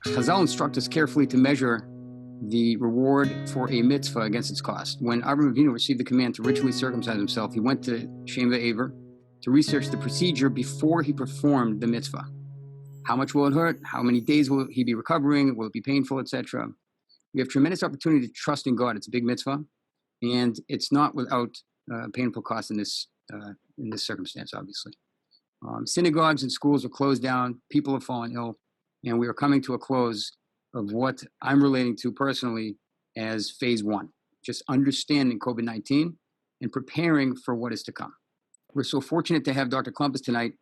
Chazal instruct us carefully to measure the reward for a mitzvah against its cost. When Avraham Avinu received the command to ritually circumcise himself, he went to Shem V'Aver to research the procedure before he performed the mitzvah. How much will it hurt? How many days will he be recovering? Will it be painful, etc.? We have tremendous opportunity to trust in God. It's a big mitzvah, and it's not without painful cost in this circumstance, obviously. Synagogues and schools are closed down. People have fallen ill, and we are coming to a close of what I'm relating to personally as phase one, just understanding COVID-19 and preparing for what is to come. We're so fortunate to have Dr. Klompas tonight.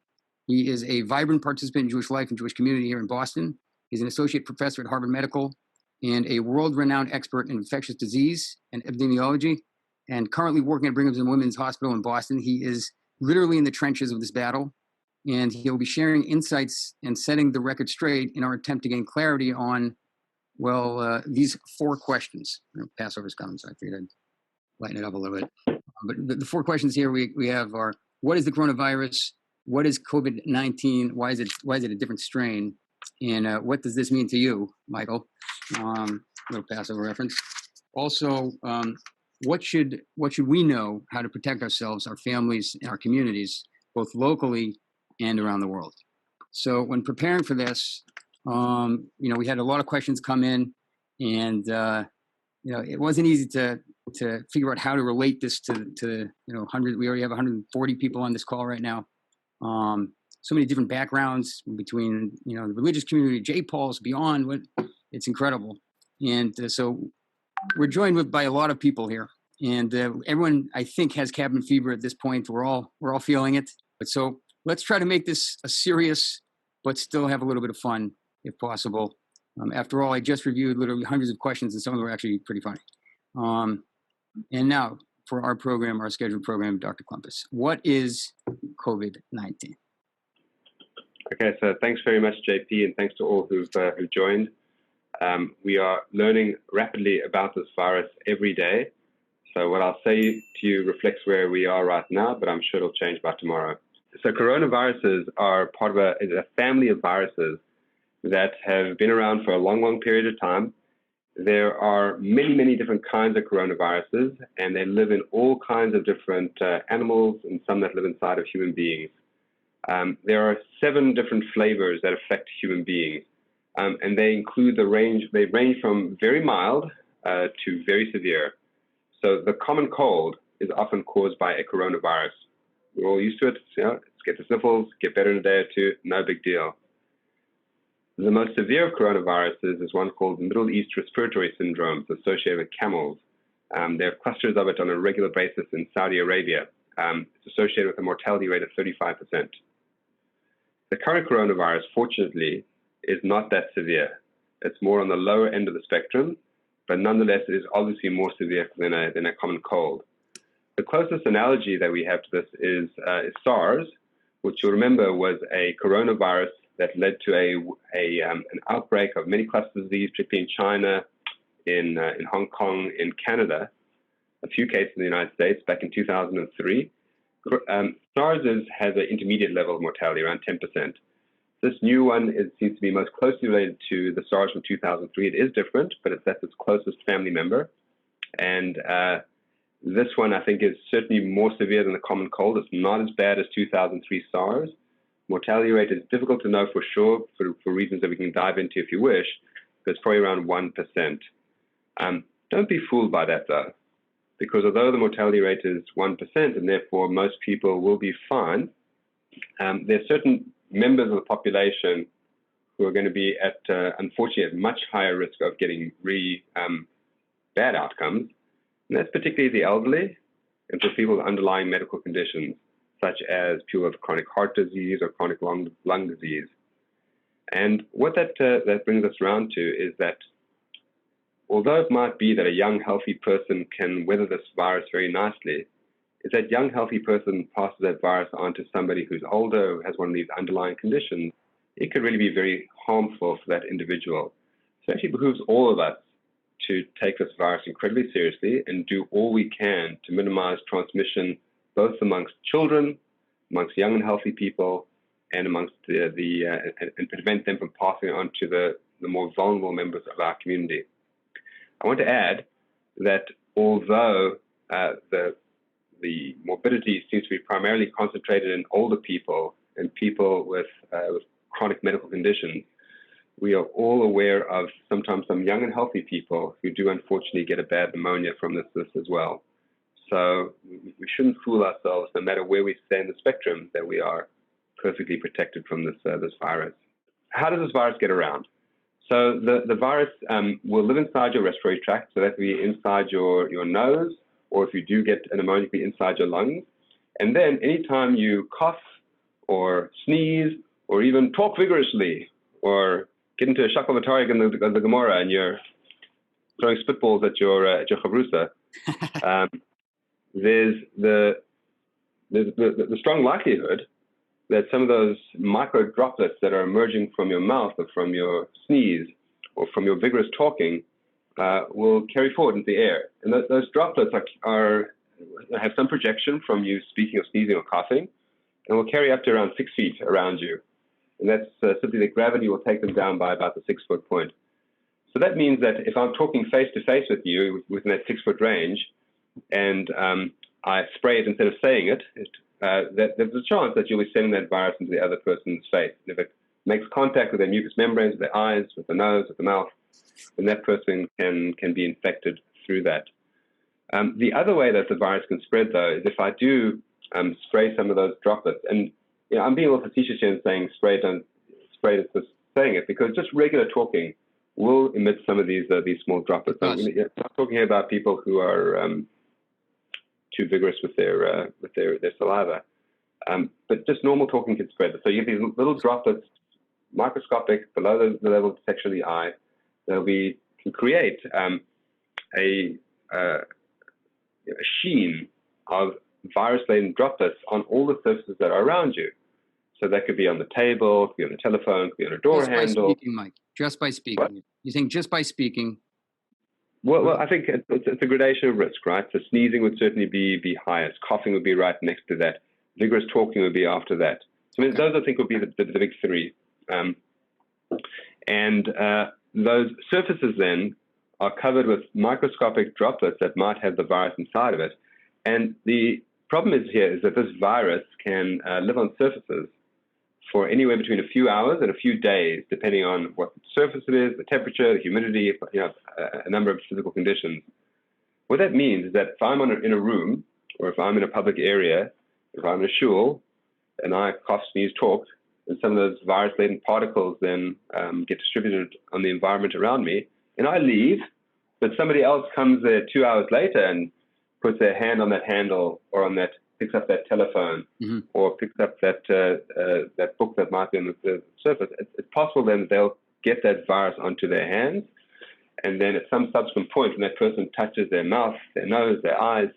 He is a vibrant participant in Jewish life and Jewish community here in Boston. He's an associate professor at Harvard Medical and a world-renowned expert in infectious disease and epidemiology, and currently working at Brigham and Women's Hospital in Boston. He is literally in the trenches of this battle, and he'll be sharing insights and setting the record straight in our attempt to gain clarity on, these four questions. Passover's coming, so I figured I'd lighten it up a little bit. But the four questions here we have are: what is the coronavirus? What is COVID-19? Why is it a different strain? And what does this mean to you, Michael? Little Passover reference. Also, what should we know how to protect ourselves, our families, and our communities, both locally and around the world? So when preparing for this, we had a lot of questions come in, and it wasn't easy to figure out how to relate this to 100. We already have 140 people on this call right now. So many different backgrounds between the religious community, J-Pauls, beyond. It's incredible, and so we're joined by a lot of people here, and everyone I think has cabin fever at this point. We're all feeling it, but so let's try to make this a serious, but still have a little bit of fun if possible. After all, I just reviewed literally hundreds of questions, and some of them were actually pretty funny. And now for our program, our scheduled program, Dr. Klompas, what is COVID-19? Okay, so thanks very much, JP, and thanks to all who've joined. We are learning rapidly about this virus every day. So what I'll say to you reflects where we are right now, but I'm sure it'll change by tomorrow. So coronaviruses are part of a family of viruses that have been around for a long, long period of time. There are many, many different kinds of coronaviruses, and they live in all kinds of different animals and some that live inside of human beings. There are 7 different flavors that affect human beings, and they include they range from very mild to very severe. So the common cold is often caused by a coronavirus. We're all used to it. Let's get the sniffles, get better in a day or two, no big deal. The most severe of coronaviruses is one called Middle East Respiratory Syndrome, associated with camels. There are clusters of it on a regular basis in Saudi Arabia. It's associated with a mortality rate of 35%. The current coronavirus, fortunately, is not that severe. It's more on the lower end of the spectrum, but nonetheless, it is obviously more severe than a common cold. The closest analogy that we have to this is Sars, which you'll remember was a coronavirus that led to an outbreak of many clusters of disease, particularly in China, in Hong Kong, in Canada, a few cases in the United States back in 2003. SARS has an intermediate level of mortality, around 10%. This new one seems to be most closely related to the SARS from 2003. It is different, but that's its closest family member. And this one, I think, is certainly more severe than the common cold. It's not as bad as 2003 SARS. Mortality rate is difficult to know for sure for reasons that we can dive into if you wish, but it's probably around 1%. Don't be fooled by that, though, because although the mortality rate is 1% and therefore most people will be fine, there are certain members of the population who are going to be at, unfortunately, much higher risk of getting really bad outcomes. And that's particularly the elderly and for people with underlying medical conditions, such as people with chronic heart disease or chronic lung disease. And what that brings us around to is that although it might be that a young, healthy person can weather this virus very nicely, if that young, healthy person passes that virus on to somebody who's older, who has one of these underlying conditions, it could really be very harmful for that individual. So it actually behooves all of us to take this virus incredibly seriously and do all we can to minimize transmission, both amongst children, amongst young and healthy people, and amongst and prevent them from passing on to the the more vulnerable members of our community. I want to add that although the morbidity seems to be primarily concentrated in older people and people with chronic medical conditions, we are all aware of sometimes some young and healthy people who do unfortunately get a bad pneumonia from this as well. So we shouldn't fool ourselves, no matter where we stay in the spectrum, that we are perfectly protected from this virus. How does this virus get around? So the virus will live inside your respiratory tract, so that will be inside your nose, or if you do get a pneumonia, be inside your lungs. And then anytime you cough or sneeze or even talk vigorously or get into a shakavataric in the Gemara and you're throwing spitballs at your chavrusa, there's the strong likelihood that some of those micro droplets that are emerging from your mouth or from your sneeze or from your vigorous talking will carry forward into the air. And those droplets have some projection from you speaking or sneezing or coughing, and will carry up to around 6 feet around you. And that's simply that gravity will take them down by about the 6 foot point. So that means that if I'm talking face to face with you within that 6 foot range, and I spray it instead of saying it, there's a chance that you'll be sending that virus into the other person's face. And if it makes contact with their mucous membranes, with their eyes, with the nose, with the mouth, then that person can be infected through that. The other way that the virus can spread, though, is if I do spray some of those droplets. And I'm being a little facetious here and saying spray it, just saying it, because just regular talking will emit some of these small droplets. I'm not talking here about people who are too vigorous with their saliva, but just normal talking can spread it. So you have these little droplets, microscopic, below the level of detection of the eye. Can create a sheen of virus-laden droplets on all the surfaces that are around you. So that could be on the table, could be on the telephone, could be on a door handle. Just by speaking, Mike. Just by speaking. What? You think just by speaking? Well, I think it's a gradation of risk, right? So sneezing would certainly be highest. Coughing would be right next to that. Vigorous talking would be after that. So I mean, those, I think, would be the big three. Those surfaces then are covered with microscopic droplets that might have the virus inside of it. And the problem is that this virus can live on surfaces for anywhere between a few hours and a few days, depending on what surface it is, the temperature, the humidity, a number of physical conditions. What that means is that if I'm in a room, or if I'm in a public area, if I'm in a shul, and I cough, sneeze, talk, and some of those virus-laden particles then get distributed on the environment around me, and I leave, but somebody else comes there 2 hours later and puts their hand on that handle or picks up that telephone, or picks up that book that might be on the surface. It's possible then that they'll get that virus onto their hands, and then at some subsequent point when that person touches their mouth, their nose, their eyes,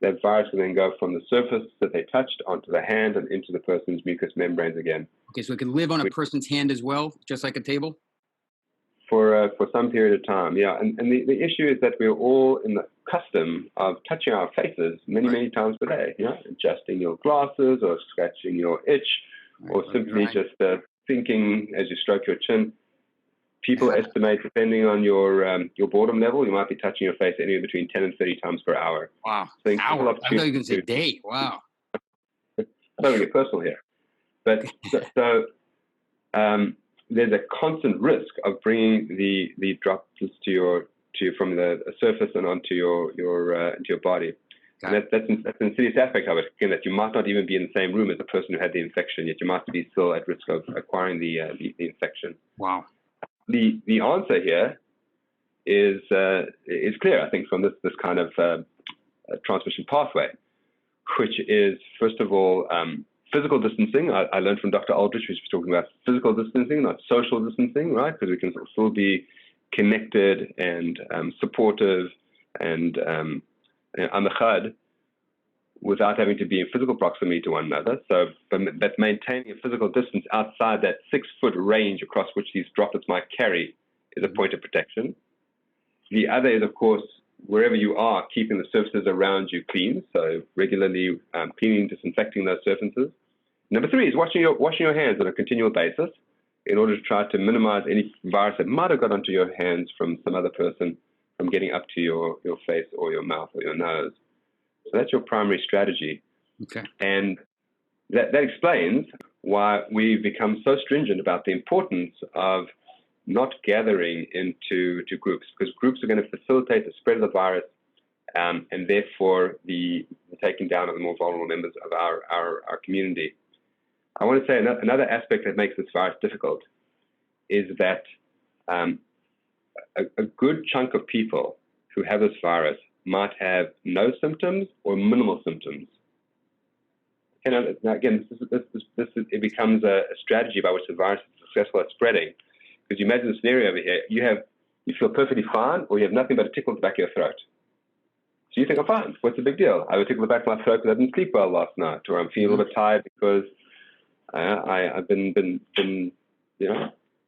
that virus will then go from the surface that they touched onto the hand and into the person's mucous membranes again. Okay, so it can live on a person's hand as well, just like a table? For some period of time, yeah. And the issue is that we're all in the custom of touching our faces many times per day, adjusting your glasses or scratching your itch, or simply just thinking as you stroke your chin. People estimate, depending on your boredom level, you might be touching your face anywhere between 10 and 30 times per hour. Wow. So hour. I thought you were going to say day. Wow. I don't get personal here. But there's a constant risk of bringing the droplets from the surface and onto into your body. And that's an insidious aspect of it, again, that you might not even be in the same room as the person who had the infection, yet you might be still at risk of acquiring the infection. Wow. The answer here is clear, I think, from this kind of transmission pathway, which is, first of all, physical distancing. I learned from Dr. Aldrich, who's talking about physical distancing, not social distancing, right? Because we can still be connected and supportive and amechad without having to be in physical proximity to one another. But maintaining a physical distance outside that 6 foot range across which these droplets might carry is a point of protection. The other is, of course, wherever you are, keeping the surfaces around you clean. So regularly cleaning, disinfecting those surfaces. Number three is washing your hands on a continual basis. in order to try to minimize any virus that might have got onto your hands from some other person from getting up to your face or your mouth or your nose. So that's your primary strategy. Okay. And that explains why we've become so stringent about the importance of not gathering into groups, because groups are going to facilitate the spread of the virus and therefore the taking down of the more vulnerable members of our community. I want to say another aspect that makes this virus difficult is that a good chunk of people who have this virus might have no symptoms or minimal symptoms. And now again, it becomes a strategy by which the virus is successful at spreading. Because you imagine the scenario over here, you feel perfectly fine, or you have nothing but a tickle at the back of your throat. So you think, I'm fine, what's the big deal? I have a tickle at the back of my throat because I didn't sleep well last night, or I'm feeling a little bit tired because I've been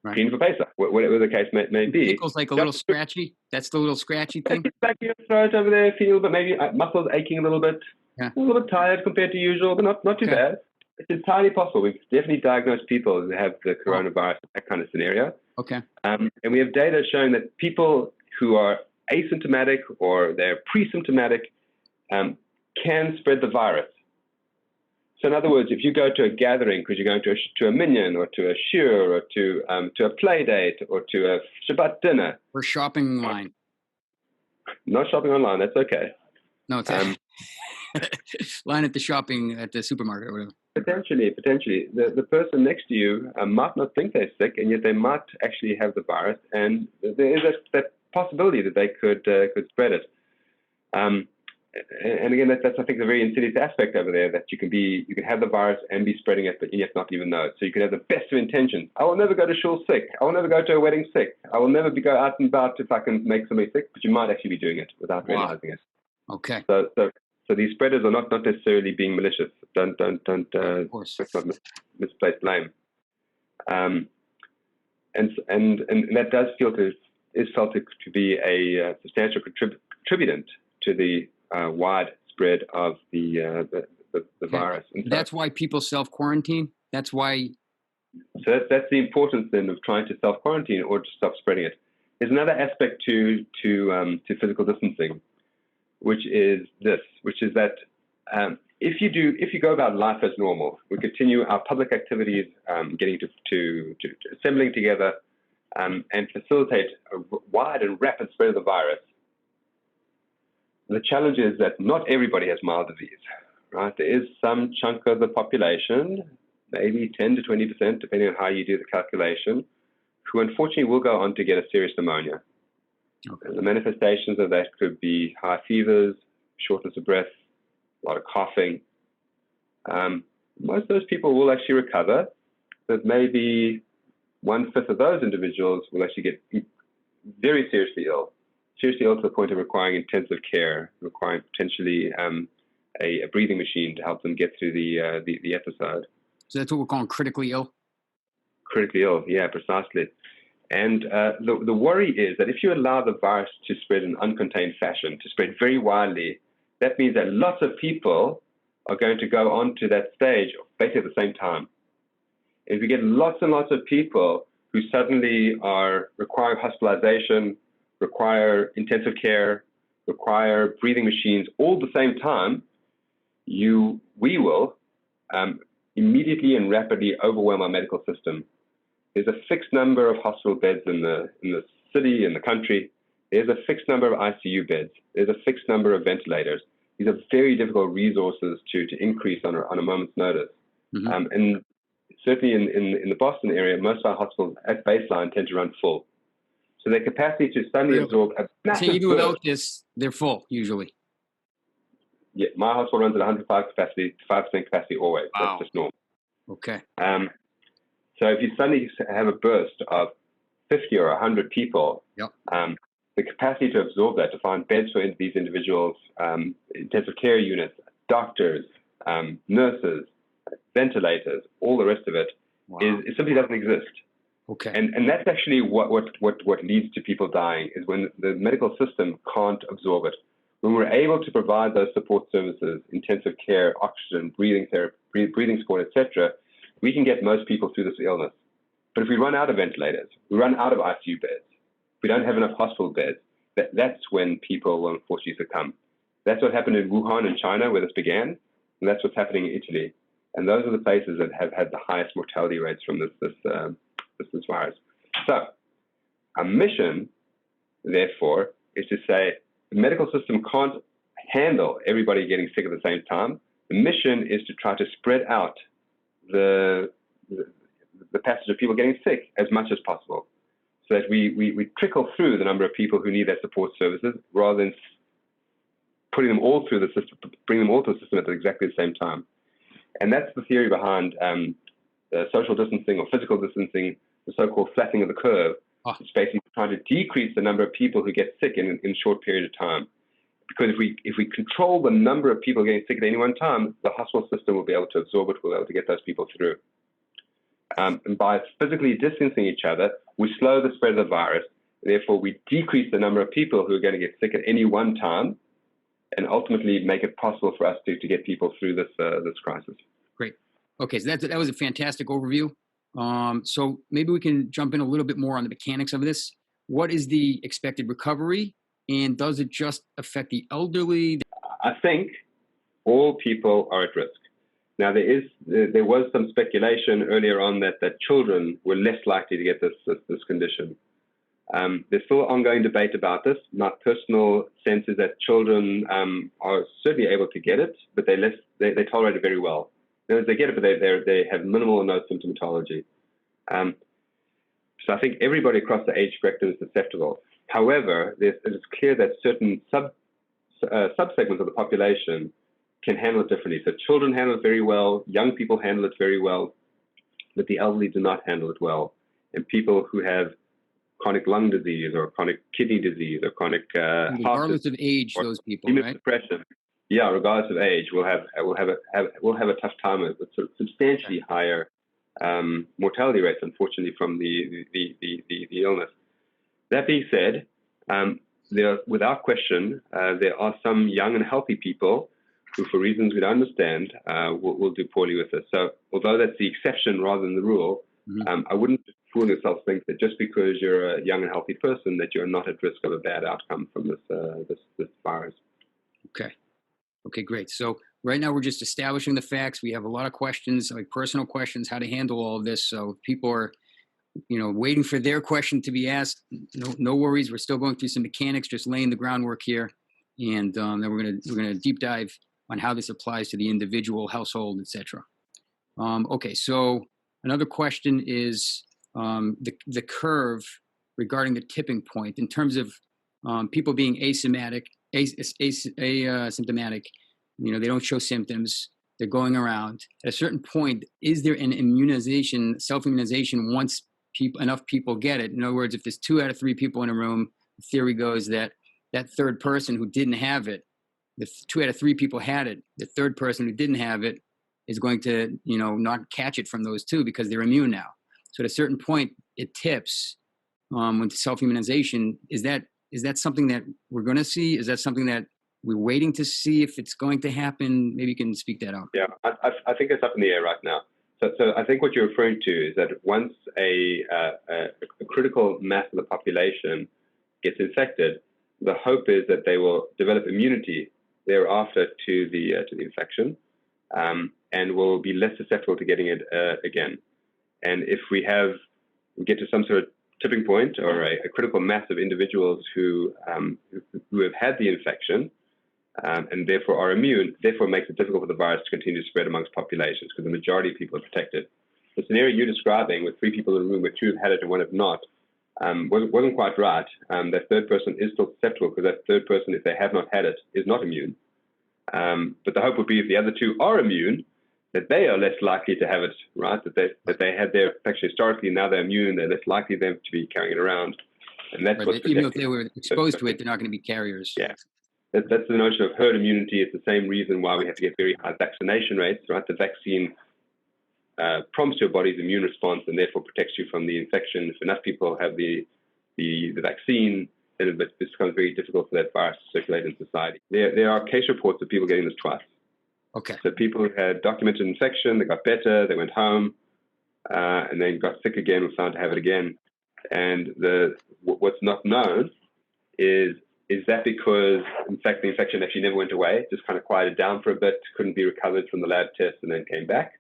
Right. feeling for Pesach, whatever the case may be. Tickles like a little scratchy. That's the little scratchy thing. Back of your throat over there, feel, but maybe muscles aching a little bit. Yeah. A little bit tired compared to usual, but not too bad. It's entirely possible. We've definitely diagnosed people who have the coronavirus, that kind of scenario. Okay. And we have data showing that people who are asymptomatic or they're pre-symptomatic can spread the virus. So in other words, if you go to a gathering because you're going to a minyan or to a shir or to a play date or to a Shabbat dinner. Or shopping line. Not shopping online, that's okay. No, it's line at the supermarket or whatever. Potentially. The person next to you might not think they're sick, and yet they might actually have the virus, and there is that possibility that they could spread it. And again, that's I think the very insidious aspect over there, that you can have the virus and be spreading it, but yet not even know it. So you could have the best of intentions. I will never go to shul sick. I will never go to a wedding sick. I will never go out and about if I can make somebody sick, but you might actually be doing it without realizing it. Okay. So these spreaders are not necessarily being malicious. Don't let's not misplace blame. And that does is felt to be a substantial contributant to the wide spread of the virus. And that's why people self-quarantine. That's why. So that's the importance then of trying to self-quarantine or to stop spreading it. There's another aspect to physical distancing, which is that if you go about life as normal, we continue our public activities, getting to assembling together, and facilitate a wide and rapid spread of the virus. The challenge is that not everybody has mild disease, right? There is some chunk of the population, maybe 10 to 20%, depending on how you do the calculation, who unfortunately will go on to get a serious pneumonia. Okay. And the manifestations of that could be high fevers, shortness of breath, a lot of coughing. Most of those people will actually recover, but maybe 1/5 of those individuals will actually get very seriously ill to the point of requiring intensive care, requiring potentially a breathing machine to help them get through the episode. So that's what we're calling critically ill? Critically ill, yeah, precisely. And the worry is that if you allow the virus to spread in uncontained fashion, to spread very widely, that means that lots of people are going to go on to that stage basically at the same time. If we get lots and lots of people who suddenly require hospitalization, require intensive care, require breathing machines all at the same time, we will immediately and rapidly overwhelm our medical system. There's a fixed number of hospital beds in the city, in the country. There's a fixed number of ICU beds. There's a fixed number of ventilators. These are very difficult resources to increase on a moment's notice. Mm-hmm. And certainly in the Boston area, most of our hospitals at baseline tend to run full. So their capacity to suddenly absorb a massive so even without this, they're full usually. Yeah, my hospital runs at 105% capacity always. Wow. That's just normal. Okay. So if you suddenly have a burst of 50 or 100 people, yep. The capacity to absorb that, to find beds for these individuals, intensive care units, doctors, nurses, ventilators, all the rest of it, wow. It simply doesn't exist. Okay. And that's actually what leads to people dying, is when the medical system can't absorb it. When we're able to provide those support services, intensive care, oxygen, breathing therapy, breathing support, etc., we can get most people through this illness. But if we run out of ventilators, we run out of ICU beds, we don't have enough hospital beds, that's when people will unfortunately succumb. That's what happened in Wuhan in China, where this began, and that's what's happening in Italy. And those are the places that have had the highest mortality rates from this virus. So our mission, therefore, is to say the medical system can't handle everybody getting sick at the same time. The mission is to try to spread out the passage of people getting sick as much as possible, so that we trickle through the number of people who need that support services rather than putting them all through the system, bringing them all to the system at exactly the same time. And that's the theory behind social distancing or physical distancing, the so-called flattening of the curve. It's basically trying to decrease the number of people who get sick in a short period of time. Because if we control the number of people getting sick at any one time, the hospital system will be able to absorb it, we'll be able to get those people through. And by physically distancing each other, we slow the spread of the virus. Therefore, we decrease the number of people who are going to get sick at any one time, and ultimately make it possible for us to get people through this crisis. Great. Okay, so that was a fantastic overview. So maybe we can jump in a little bit more on the mechanics of this. What is the expected recovery, and does it just affect the elderly? I think all people are at risk. Now, there was some speculation earlier on that children were less likely to get this condition. There's still ongoing debate about this. My personal sense is that children are certainly able to get it, but they tolerate it very well. In other words, they get it, but they have minimal or no symptomatology. So I think everybody across the age spectrum is susceptible. However, it is clear that certain subsegments of the population can handle it differently. So children handle it very well, young people handle it very well, but the elderly do not handle it well. And people who have chronic lung disease or chronic kidney disease or chronic regardless of age, those people, right? Immunosuppression, yeah, regardless of age, will have a tough time with sort of substantially higher mortality rates, unfortunately, from the illness. That being said, without question, there are some young and healthy people who, for reasons we don't understand, will do poorly with this. So although that's the exception rather than the rule, I wouldn't fool yourself think that just because you're a young and healthy person that you're not at risk of a bad outcome from this virus. Okay, great. So right now we're just establishing the facts. We have a lot of questions, like personal questions, how to handle all of this. So if people are, waiting for their question to be asked, no worries. We're still going through some mechanics, just laying the groundwork here, and then we're gonna deep dive on how this applies to the individual, household, etc. Okay, so another question is the curve regarding the tipping point in terms of people being asymptomatic. They don't show symptoms. They're going around. At a certain point, is there an immunization, self-immunization once enough people get it? In other words, if there's 2 out of 3 people in a room, the theory goes that third person who didn't have it, the 2 out of 3 people had it, the third person who didn't have it is going to, not catch it from those 2 because they're immune now. So at a certain point, it tips with self-immunization. Is that something that we're going to see? Is that something that we're waiting to see if it's going to happen? Maybe you can speak that out. Yeah, I think it's up in the air right now. So I think what you're referring to is that once a critical mass of the population gets infected, the hope is that they will develop immunity thereafter to the infection, and will be less susceptible to getting it again. And if we get to some sort of tipping point or a critical mass of individuals who have had the infection and therefore are immune, therefore makes it difficult for the virus to continue to spread amongst populations because the majority of people are protected. The scenario you're describing with 3 people in a room where 2 have had it and 1 have not wasn't quite right. That third person is still susceptible because that third person, if they have not had it, is not immune. But the hope would be if the other 2 are immune, that they are less likely to have it, right? That they had their infection historically, now they're immune, they're less likely them to be carrying it around. And that's what's even if they were exposed to it, they're not going to be carriers. Yeah. That's the notion of herd immunity. It's the same reason why we have to get very high vaccination rates, right? The vaccine prompts your body's immune response and therefore protects you from the infection. If enough people have the vaccine, then it becomes very difficult for that virus to circulate in society. There are case reports of people getting this twice. Okay. So people who had documented infection, they got better, they went home, and then got sick again, was found to have it again. And what's not known is that because, in fact, the infection actually never went away, just kind of quieted down for a bit, couldn't be recovered from the lab test, and then came back?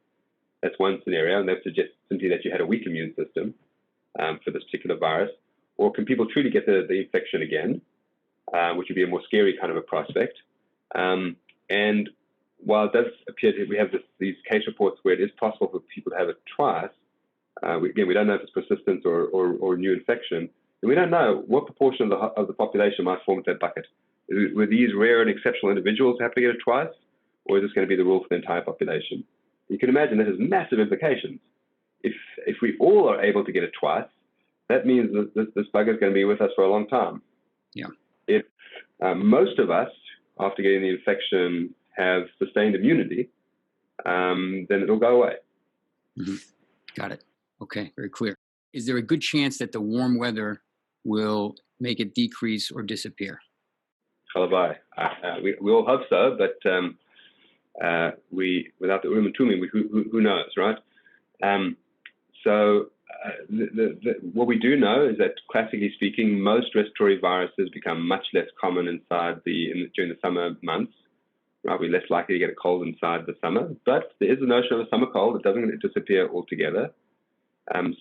That's one scenario, and that suggests simply that you had a weak immune system for this particular virus. Or can people truly get the infection again, which would be a more scary kind of a prospect? And while it does appear that we have these case reports where it is possible for people to have it twice, again, we don't know if it's persistence or new infection, and we don't know what proportion of the population might form that bucket. Were these rare and exceptional individuals who have to get it twice, or is this going to be the rule for the entire population? You can imagine this has massive implications. If we all are able to get it twice, that means that this bugger is going to be with us for a long time. Yeah. If most of us, after getting the infection, have sustained immunity, then it'll go away. Mm-hmm. Got it. Okay, very clear. Is there a good chance that the warm weather will make it decrease or disappear? Halabai. We all hope so, but without the urim and tumim, who knows, right? What we do know is that, classically speaking, most respiratory viruses become much less common during the summer months. Right, we're less likely to get a cold inside the summer, but there is the notion of a summer cold. It doesn't disappear altogether.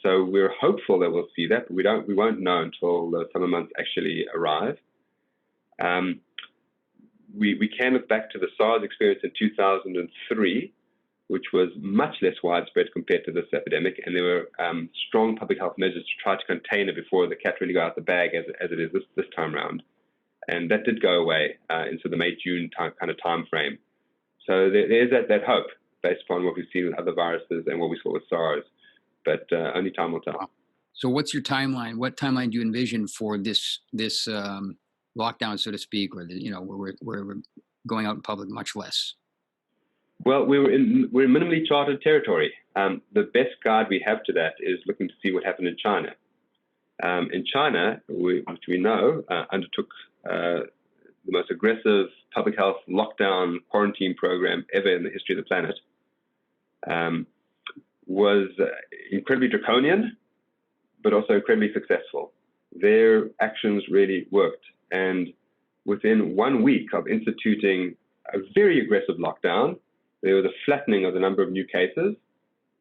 So we're hopeful that we'll see that, but we won't know until the summer months actually arrive. We can look back to the Sars experience in 2003, which was much less widespread compared to this epidemic, and there were strong public health measures to try to contain it before the cat really got out the bag as it is this time around. And that did go away into the May-June kind of time frame. So there's that hope based upon what we've seen with other viruses and what we saw with SARS. But only time will tell. So what's your timeline? What timeline do you envision for this lockdown, so to speak, or where we're going out in public much less? Well, we're in minimally charted territory. The best guide we have to that is looking to see what happened in China. In China, which we know undertook the most aggressive public health lockdown quarantine program ever in the history of the planet, was incredibly draconian, but also incredibly successful. Their actions really worked. And within 1 week of instituting a very aggressive lockdown, there was a flattening of the number of new cases.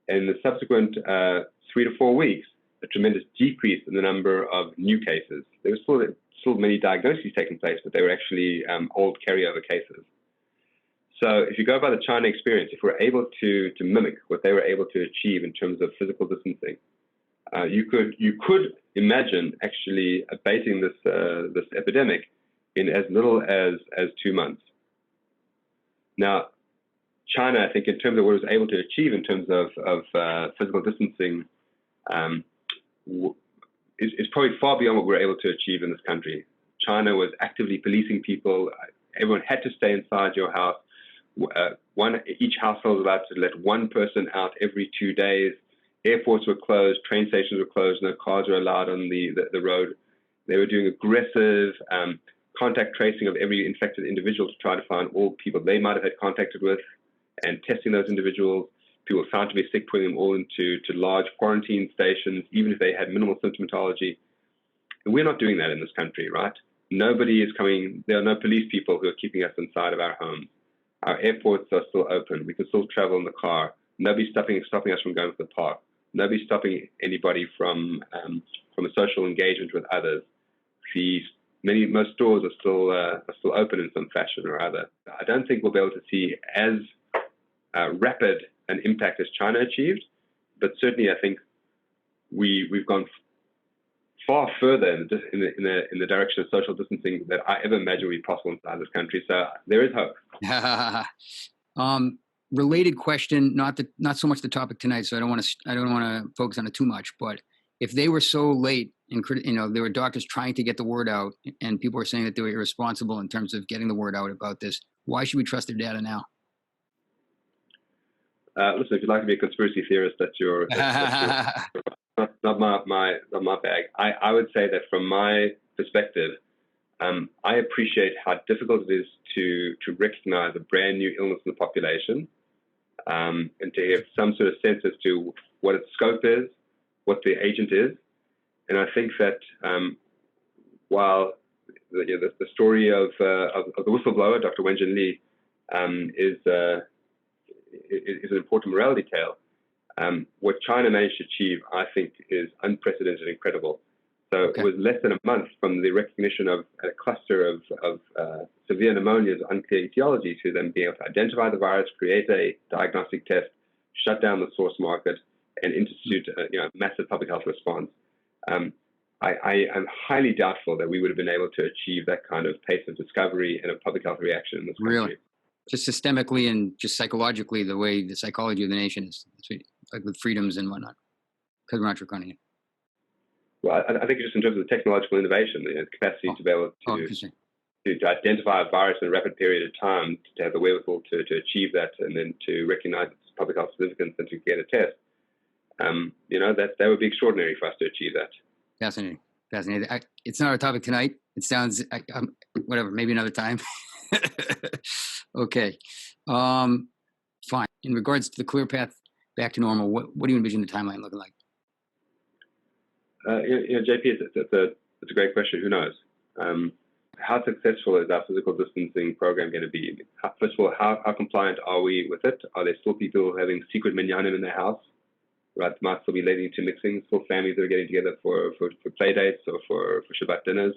And in the subsequent 3 to 4 weeks, a tremendous decrease in the number of new cases. There were still many diagnoses taking place, but they were actually old carryover cases. So if you go by the China experience, if we're able to mimic what they were able to achieve in terms of physical distancing, you could imagine actually abating this epidemic in as little as 2 months. Now, China, I think, in terms of what it was able to achieve in terms of physical distancing, is probably far beyond what we're able to achieve in this country. China was actively policing people. Everyone had to stay inside your house. Each household was allowed to let one person out every 2 days. Airports were closed, train stations were closed, no cars were allowed on the road. They were doing aggressive contact tracing of every infected individual to try to find all people they might have had contacted with and testing those individuals. People found to be sick, putting them all into large quarantine stations, even if they had minimal symptomatology. And we're not doing that in this country, right? Nobody is coming. There are no police people who are keeping us inside of our homes. Our airports are still open. We can still travel in the car. Nobody's stopping us from going to the park. Nobody's stopping anybody from a social engagement with others. Most stores are still open in some fashion or other. I don't think we'll be able to see as rapid an impact as China achieved, but certainly I think we've gone far further in the direction of social distancing that I ever imagined would be possible inside this country. So there is hope. Related question, not so much the topic tonight, so I don't want to focus on it too much. But if they were so late, and there were doctors trying to get the word out, and people were saying that they were irresponsible in terms of getting the word out about this, why should we trust their data now? Listen, if you'd like to be a conspiracy theorist, that's not my bag. I would say that from my perspective, I appreciate how difficult it is to recognize a brand new illness in the population, and to have some sort of sense as to what its scope is, what the agent is. And I think that while the story of the whistleblower, Dr. Wenjin Li, is an important morality tale, what China managed to achieve, I think, is unprecedented and incredible. So it was less than a month from the recognition of a cluster of severe pneumonias, unclear etiology, to them being able to identify the virus, create a diagnostic test, shut down the source market, and institute a massive public health response. I am highly doubtful that we would have been able to achieve that kind of pace of discovery and a public health reaction in this country. Really? Just systemically and just psychologically, the way the psychology of the nation is, like with freedoms and whatnot, because we're not draconian. Well, I think just in terms of the technological innovation, the capacity to be able to identify a virus in a rapid period of time, to have the wherewithal to achieve that, and then to recognize its public health significance and to get a test, that would be extraordinary for us to achieve that. Fascinating. It's not our topic tonight. It sounds, whatever, maybe another time. Okay. Fine. In regards to the clear path back to normal, what do you envision the timeline looking like? JP, it's a great question. Who knows? How successful is our physical distancing program going to be? First of all, how compliant are we with it? Are there still people having secret minyanim in their house? Right, might still be leading to mixing. Still families that are getting together for play dates or for Shabbat dinners.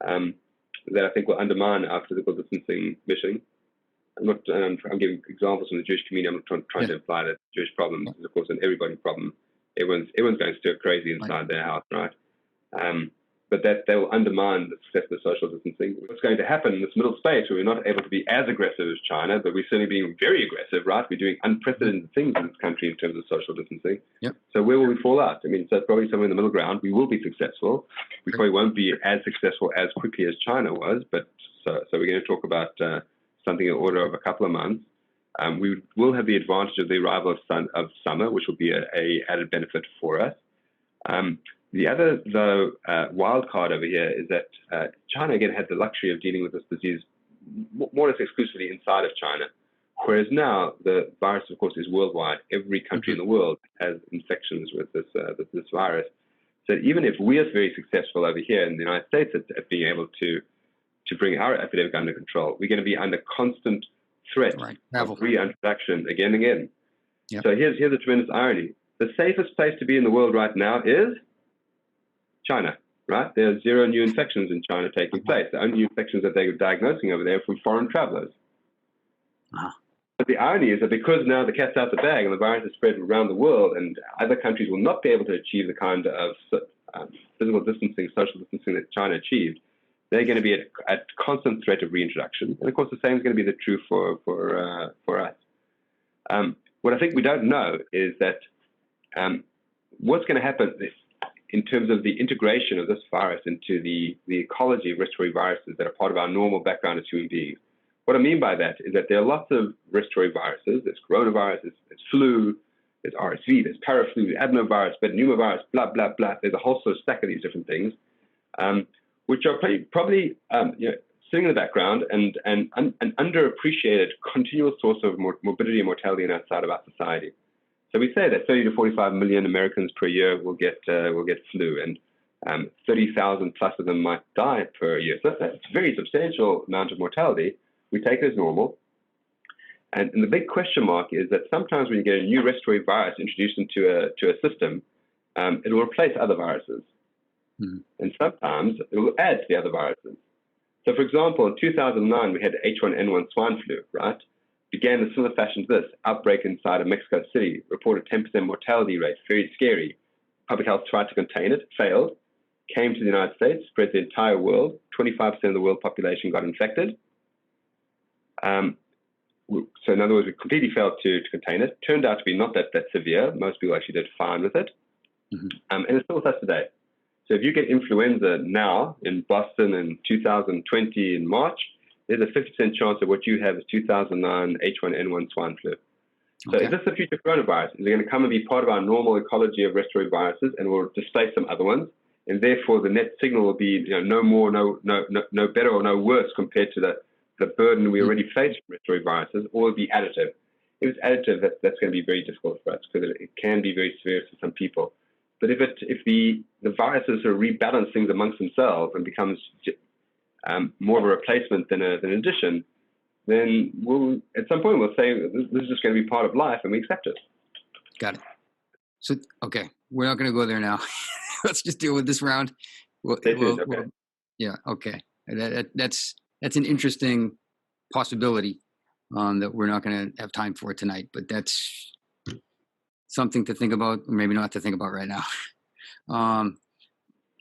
That I think will undermine our physical distancing mission. I'm giving examples from the Jewish community. I'm not trying to imply that Jewish problem is, of course, an everybody problem. Everyone's going stir crazy inside their house, right? But that they will undermine the success of the social distancing. What's going to happen in this middle space where we're not able to be as aggressive as China, but we're certainly being very aggressive, right? We're doing unprecedented things in this country in terms of social distancing. Yep. So where will we fall out? I mean, so probably somewhere in the middle ground. We will be successful. We probably won't be as successful as quickly as China was, but so we're going to talk about something in the order of a couple of months. We will have the advantage of the arrival of summer, which will be a added benefit for us. The other, though, wild card over here is that China, again, had the luxury of dealing with this disease more or less exclusively inside of China, whereas now the virus, of course, is worldwide. Every country in the world has infections with this virus. So even if we are very successful over here in the United States at being able to bring our epidemic under control, we're going to be under constant threat of reintroduction again and again. Yep. So here's a tremendous irony. The safest place to be in the world right now is China, right? There's 0 new infections in China taking place. The only new infections that they're diagnosing over there are from foreign travelers. But the irony is that because now the cat's out the bag and the virus is spread around the world and other countries will not be able to achieve the kind of physical distancing, social distancing that China achieved, they're going to be at constant threat of reintroduction. And of course, the same is going to be the true for us. What I think we don't know is that what's going to happen in terms of the integration of this virus into the ecology of respiratory viruses that are part of our normal background as human beings. What I mean by that is that there are lots of respiratory viruses. There's coronavirus, there's flu, there's RSV, there's paraflu, adenovirus, pneumovirus, blah, blah, blah. There's a whole sort of stack of these different things, which are probably sitting in the background and an underappreciated continual source of morbidity and mortality outside of our society. So we say that 30 to 45 million Americans per year will get flu, and 30,000 plus of them might die per year. So that's a very substantial amount of mortality. We take it as normal. And the big question mark is that sometimes when you get a new respiratory virus introduced into a system, it will replace other viruses. And sometimes it will add to the other viruses. So for example, in 2009, we had H1N1 swine flu, right? Began in similar fashion to this, outbreak inside of Mexico City, reported 10% mortality rate, very scary. Public health tried to contain it, failed, came to the United States, spread to the entire world, 25% of the world population got infected. So in other words, we completely failed to contain it. Turned out to be not that severe. Most people actually did fine with it. And it's still with us today. So if you get influenza now in Boston in 2020 in March, there's a 50% chance that what you have is 2009 H1N1 swine flu. So is this the future coronavirus? Is it going to come and be part of our normal ecology of respiratory viruses and will displace some other ones? And therefore the net signal will be no better or no worse compared to the burden we already face from respiratory viruses, or will be additive. if it's additive, that's going to be very difficult for us because it can be very severe for some people. But if the viruses sort of rebalance things amongst themselves and becomes more of a replacement than an addition, then at some point we'll say this is just going to be part of life and we accept it. Got it. So, okay, we're not going to go there now. Let's just deal with this round. Okay. Yeah, okay. That's an interesting possibility that we're not going to have time for tonight, but that's something to think about, or maybe not to think about right now.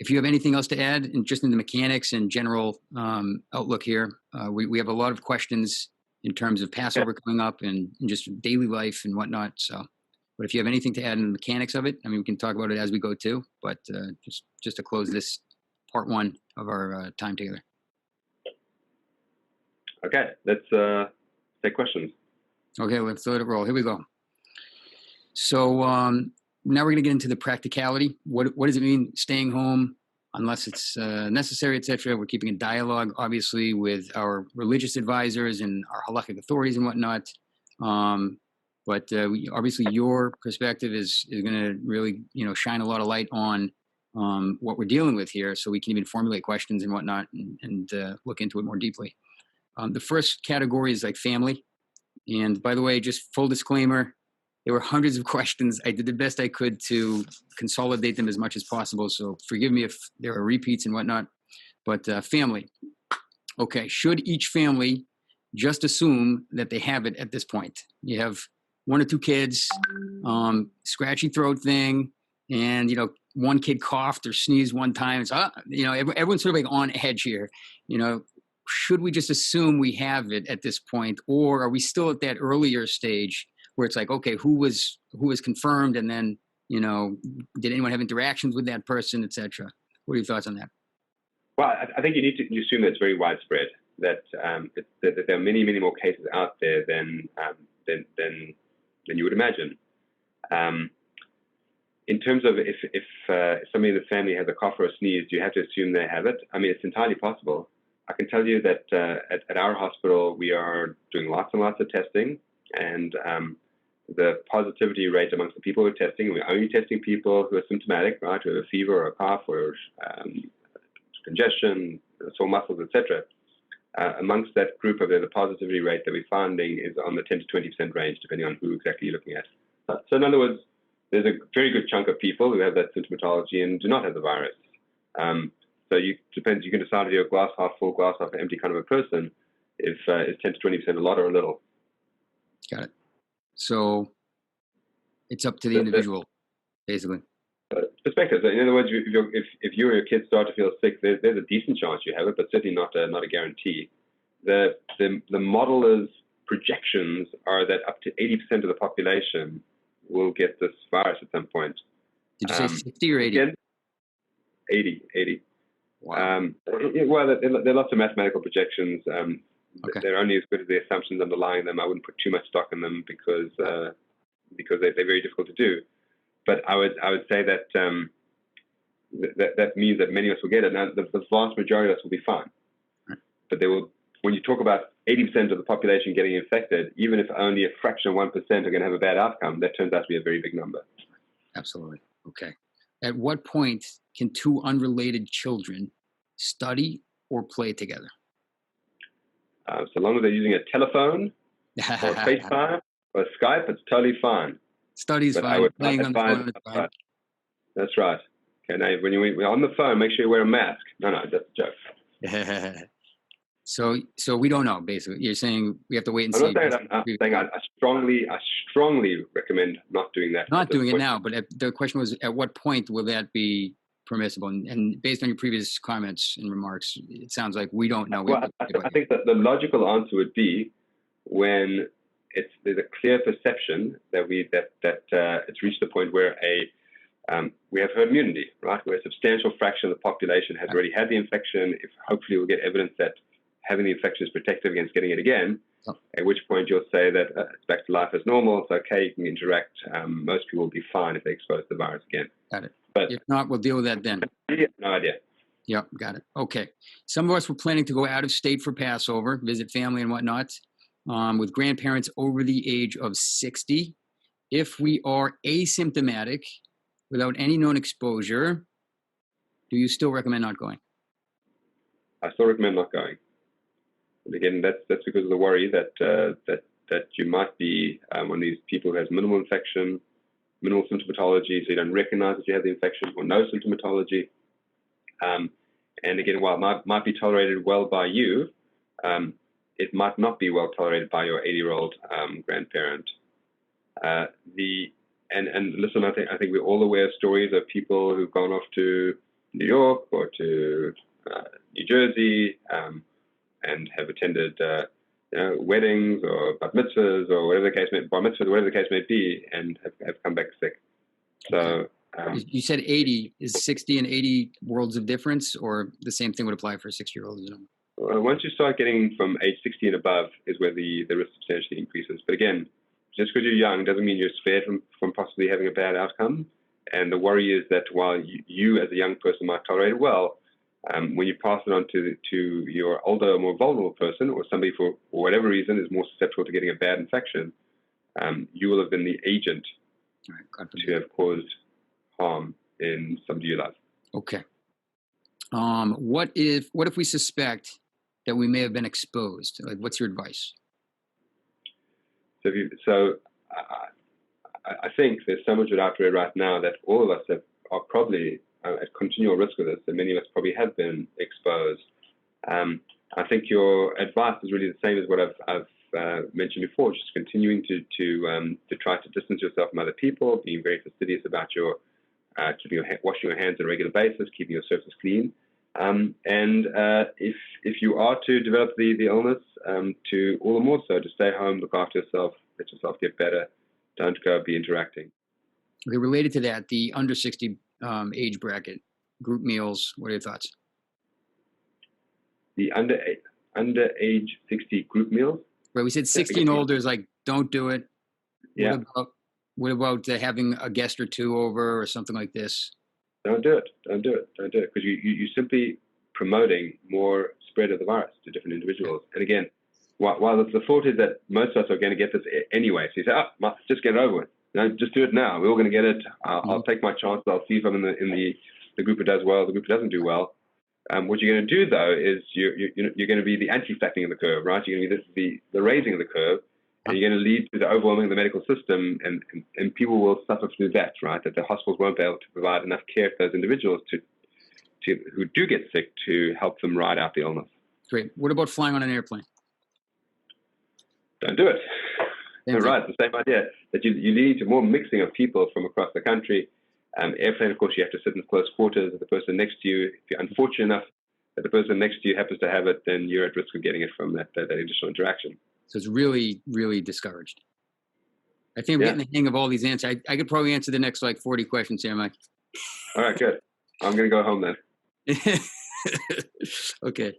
If you have anything else to add, and just in the mechanics and general outlook here, we have a lot of questions in terms of Passover coming up and just daily life and whatnot. So, but if you have anything to add in the mechanics of it, I mean, we can talk about it as we go too. But just to close this part one of our time together. Okay, let's take questions. Okay, let's let it roll. Here we go. So now we're going to get into the practicality. What does it mean staying home unless it's necessary, etc.? We're keeping a dialogue, obviously, with our religious advisors and our halakhic authorities and whatnot. But obviously, your perspective is going to really, shine a lot of light on what we're dealing with here, so we can even formulate questions and whatnot and look into it more deeply. The first category is like family. And by the way, just full disclaimer, there were hundreds of questions. I did the best I could to consolidate them as much as possible. So forgive me if there are repeats and whatnot. But family. Okay, should each family just assume that they have it at this point? You have 1 or 2 kids, scratchy throat thing, and one kid coughed or sneezed one time. It's everyone's sort of like on edge here. Should we just assume we have it at this point, or are we still at that earlier stage where it's like, okay, who was confirmed, and then did anyone have interactions with that person, etc.? What are your thoughts on that? Well, I think you need to assume that it's very widespread. That that there are many more cases out there than you would imagine. In terms of if somebody in the family has a cough or a sneeze, do you have to assume they have it? I mean, it's entirely possible. I can tell you that at our hospital, we are doing lots and lots of testing, and the positivity rate amongst the people we're testing, we're only testing people who are symptomatic, right, who have a fever or a cough or congestion, sore muscles, etc. Amongst that group of the positivity rate that we're finding is on the 10 to 20% range, depending on who exactly you're looking at. So in other words, there's a very good chunk of people who have that symptomatology and do not have the virus. So depends. You can decide if you're a glass half full, glass half empty kind of a person. If it's 10 to 20% a lot or a little. Got it. So it's up to the individual, basically. Perspective. In other words, if you or your kids start to feel sick, there's a decent chance you have it, but certainly not a guarantee. The modelers' projections are that up to 80% of the population will get this virus at some point. Did you say 60 or 80? Again, 80. Wow. Well, there are lots of mathematical projections. Okay. They're only as good as the assumptions underlying them. I wouldn't put too much stock in them because they're very difficult to do. But I would say that that means that many of us will get it. Now, the vast majority of us will be fine. Right. But when you talk about 80% of the population getting infected, even if only a fraction of 1% are going to have a bad outcome, that turns out to be a very big number. Absolutely. Okay. At what point can 2 unrelated children study or play together? So long as they're using a telephone or FaceTime or Skype, it's totally fine. Study's but fine. Playing on the phone is fine. That's right. Okay, now when you're on the phone, make sure you wear a mask. No, that's a joke. So we don't know, basically. You're saying we have to wait and I'm see. I'm saying I strongly recommend not doing that. Not doing it now, but the question was, at what point will that be permissible? And based on your previous comments and remarks, it sounds like we don't know. Well, I think that the logical answer would be when there's a clear perception that it's reached the point where we have herd immunity, right? Where a substantial fraction of the population has already had the infection. If hopefully we'll get evidence that having the infection is protective against getting it again, at which point you'll say that it's back to life as normal. It's okay, you can interact. Most people will be fine if they expose the virus again. Got it. But if not, we'll deal with that then. No idea. Yep, got it. Okay. Some of us were planning to go out of state for Passover, visit family and whatnot. with grandparents over the age of 60. If we are asymptomatic without any known exposure, do you still recommend not going? I still recommend not going. And again, that's because of the worry that you might be one of these people who has minimal infection, minimal symptomatology, so you don't recognize that you have the infection, or no symptomatology. And again, while it might be tolerated well by you, it might not be well tolerated by your 80-year-old grandparent. And listen, I think we're all aware of stories of people who've gone off to New York or to New Jersey and have attended weddings or bar mitzvahs or whatever the case may be, and have come back sick. So you said 80. Is 60 and 80 worlds of difference, or the same thing would apply for a 60-year-old? Once you start getting from age 60 and above is where the risk substantially increases. But again, just because you're young doesn't mean you're spared from possibly having a bad outcome. And the worry is that while you as a young person might tolerate it well, when you pass it on to your older, more vulnerable person, or somebody for whatever reason is more susceptible to getting a bad infection, you will have been the agent to have caused harm in somebody you love. Okay. What if we suspect that we may have been exposed? Like, what's your advice? I think there's so much out there right now that all of us are probably at continual risk of this, and many of us probably have been exposed. I think your advice is really the same as what I've mentioned before, just continuing to try to distance yourself from other people, being very fastidious about washing your hands on a regular basis, keeping your surface clean. And if you are to develop the illness, to all the more so to stay home, look after yourself, let yourself get better. Don't go be interacting. Okay, related to that, the under 60 age bracket, group meals, what are your thoughts? The under age 60 group meals? Right, we said 60 and older is like, don't do it. Yeah. What about having a guest or two over or something like this? Don't do it. Because you're simply promoting more spread of the virus to different individuals. And again, while the thought is that most of us are going to get this anyway, so you say, just get it over with. Just do it now. We're all going to get it. I'll take my chances. I'll see if I'm in the group that does well, the group that doesn't do well. What you're going to do, though, is you're going to be the anti-flattening of the curve, right? You're going to be the raising of the curve, and you're going to lead to the overwhelming of the medical system, and people will suffer through that, right? That the hospitals won't be able to provide enough care for those individuals who do get sick to help them ride out the illness. Great. What about flying on an airplane? Don't do it. Right, the same idea that you need more mixing of people from across the country. Airplane, of course, you have to sit in close quarters with the person next to you. If you're unfortunate enough that the person next to you happens to have it, then you're at risk of getting it from that additional interaction. So it's really, really discouraged. I think I'm getting the hang of all these answers. I could probably answer the next 40 questions here, Mike. All right, good. I'm going to go home then. Okay.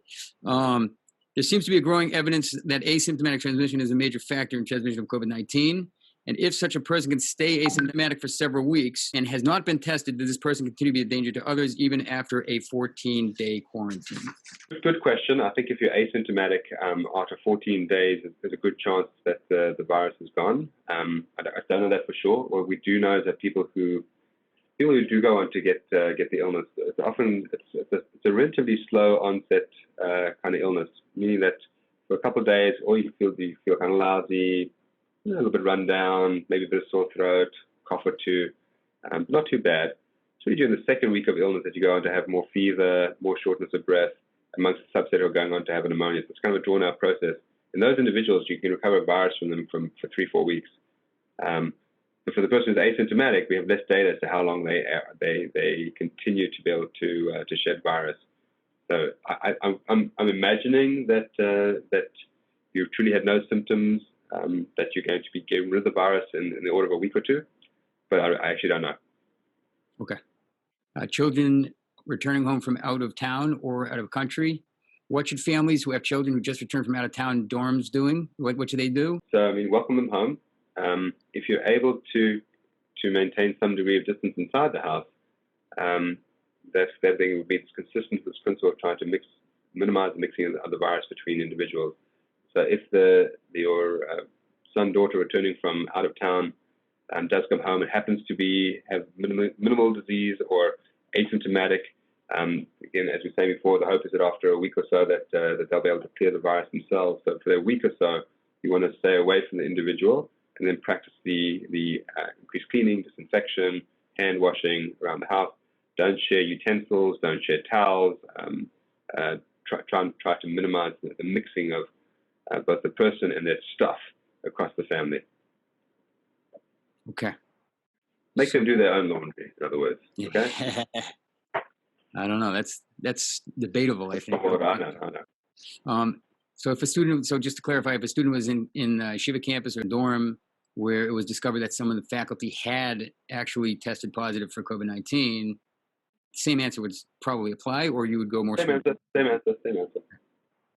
There seems to be a growing evidence that asymptomatic transmission is a major factor in transmission of COVID-19. And if such a person can stay asymptomatic for several weeks and has not been tested, does this person continue to be a danger to others even after a 14-day quarantine? Good question. I think if you're asymptomatic after 14 days, there's a good chance that the virus is gone. I don't know that for sure. What we do know is that people who do go on to get the illness, it's a relatively slow onset kind of illness, meaning that for a couple of days, all you feel kind of lousy, a little bit run down, maybe a bit of sore throat, cough or two, not too bad. It's really during the second week of illness that you go on to have more fever, more shortness of breath, amongst a subset who are going on to have a pneumonia. So it's kind of a drawn-out process. In those individuals, you can recover a virus from them for 3-4 weeks. But for the person who's asymptomatic, we have less data as to how long they continue to be able to shed virus. So I'm imagining that you've truly had no symptoms, that you're going to be getting rid of the virus in the order of a week or two, but I actually don't know. Okay. Children returning home from out of town or out of country. What should families who have children who just returned from out of town dorms doing? What should they do? So, welcome them home. If you're able to maintain some degree of distance inside the house, that thing would be consistent with this principle of trying to minimize the mixing of the virus between individuals. So if your son, daughter returning from out of town does come home and happens to have minimal disease or asymptomatic, again, as we say before, the hope is that after a week or so that they'll be able to clear the virus themselves. So for a week or so, you want to stay away from the individual and then practice the increased cleaning, disinfection, hand washing around the house. Don't share utensils, don't share towels. Try to minimize the mixing of both the person and their stuff across the family. Okay. Make them do their own laundry, in other words. Okay. I don't know. That's debatable, I think. I know. So just to clarify, if a student was in Shiva campus or dorm where it was discovered that some of the faculty had actually tested positive for COVID-19, same answer would probably apply, or you would go more. Same answer.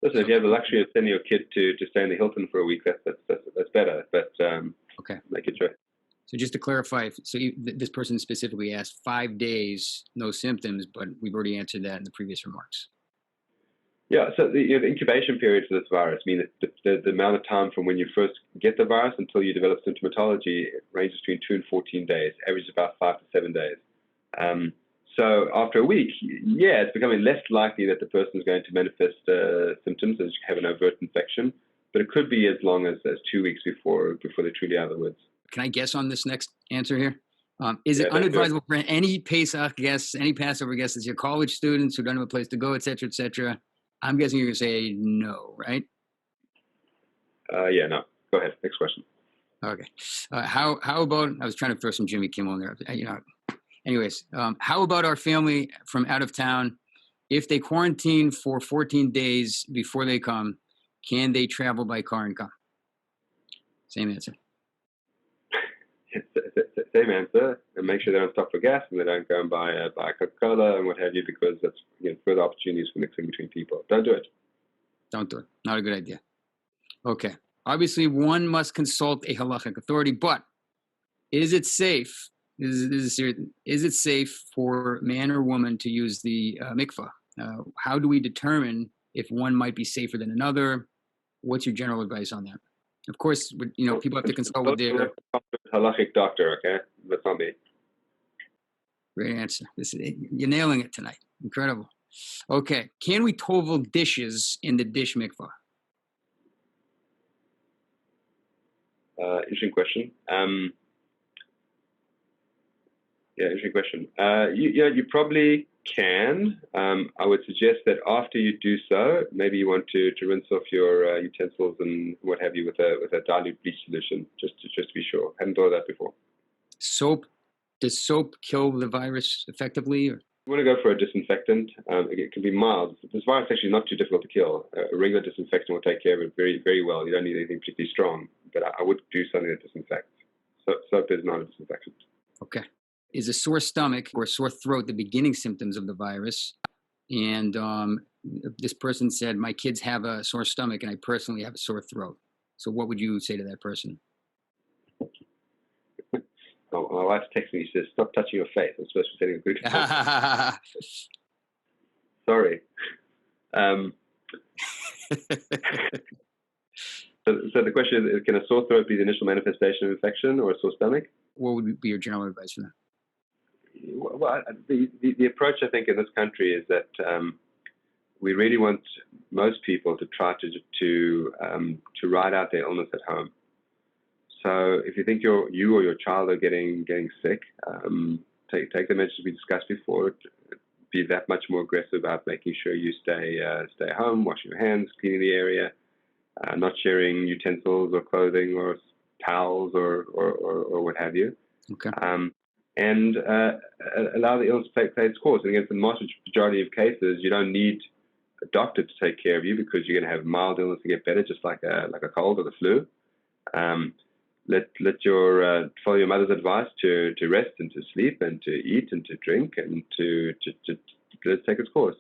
Listen, if you have the luxury of sending your kid to stay in the Hilton for a week, that's better. But okay, make it choice. So just to clarify, this person specifically asked 5 days, no symptoms, but we've already answered that in the previous remarks. Yeah, so the incubation periods of this virus mean that the amount of time from when you first get the virus until you develop symptomatology ranges between 2 and 14 days, averages about 5 to 7 days. So after a week, yeah, it's becoming less likely that the person is going to manifest symptoms as you have an overt infection, but it could be as long as 2 weeks before they're truly out of the woods. Can I guess on this next answer here? Is it unadvisable for any Pesach guests, any Passover guests, as your college students who don't have a place to go, et cetera, et cetera? I'm guessing you're going to say no, right? Yeah, no. Go ahead. Next question. Okay. How about, I was trying to throw some Jimmy Kimmel in there. Anyways, how about our family from out of town? If they quarantine for 14 days before they come, can they travel by car and come? Same answer. Same answer, and make sure they don't stop for gas and they don't go and buy Coca-Cola and what have you, because that's further opportunities for mixing between people. Don't do it. Don't do it. Not a good idea. Okay. Obviously, one must consult a halachic authority, but is it safe? Is it safe for man or woman to use the mikvah? How do we determine if one might be safer than another? What's your general advice on that? Of course, people have to consult with their halachic doctor. Okay, that's not me. Great answer. You're nailing it tonight. Incredible. Okay, can we tovel dishes in the dish mikvah? Interesting question. Interesting question. You probably can. I would suggest that after you do so, maybe you want to rinse off your utensils and what have you with a dilute bleach solution, just to be sure. Hadn't thought of that before. Soap. Does soap kill the virus effectively? Or? You want to go for a disinfectant. It can be mild. This virus is actually not too difficult to kill. A regular disinfectant will take care of it very, very well. You don't need anything particularly strong, but I would do something that disinfects. Soap is not a disinfectant. Okay. Is a sore stomach or a sore throat the beginning symptoms of the virus? And this person said, my kids have a sore stomach and I personally have a sore throat. So what would you say to that person? Oh, my wife's texting me. She says, stop touching your face. I'm supposed to be setting a good Sorry. So the question is, can a sore throat be the initial manifestation of infection or a sore stomach? What would be your general advice for that? Well, the approach, I think, in this country is that we really want most people to try to ride out their illness at home. So if you think you or your child are getting sick, take the measures we discussed before. Be that much more aggressive about making sure you stay home, washing your hands, cleaning the area, not sharing utensils or clothing or towels or what have you. Okay. And allow the illness to play its course. And again, for the majority of cases, you don't need a doctor to take care of you because you're going to have mild illness to get better, just like a cold or the flu. Let your follow your mother's advice to rest and to sleep and to eat and to drink and to let it take its course.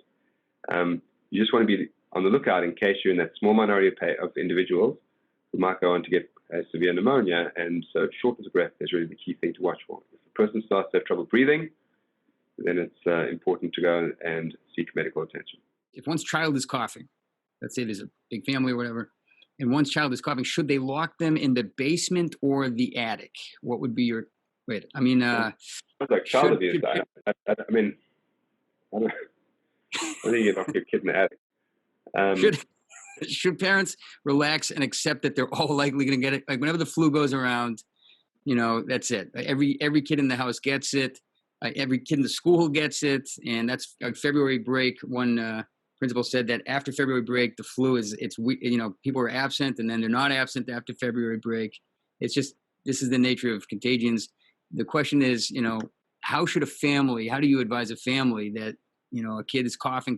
You just want to be on the lookout in case you're in that small minority of individuals who might go on to get severe pneumonia, and so shortness of breath is really the key thing to watch for. If the person starts to have trouble breathing, then it's important to go and seek medical attention. If one's child is coughing, let's say there's a big family or whatever, and one's child is coughing, should they lock them in the basement or the attic? What would be your, wait, I mean, Sounds like child abuse. I mean, I don't think you lock your kid in the attic. Should parents relax and accept that they're all likely going to get it? Like whenever the flu goes around, that's it. Every kid in the house gets it. Every kid in the school gets it. And that's February break. One principal said that after February break, the flu people are absent and then they're not absent after February break. It's just, this is the nature of contagions. The question is, how do you advise a family that, a kid is coughing?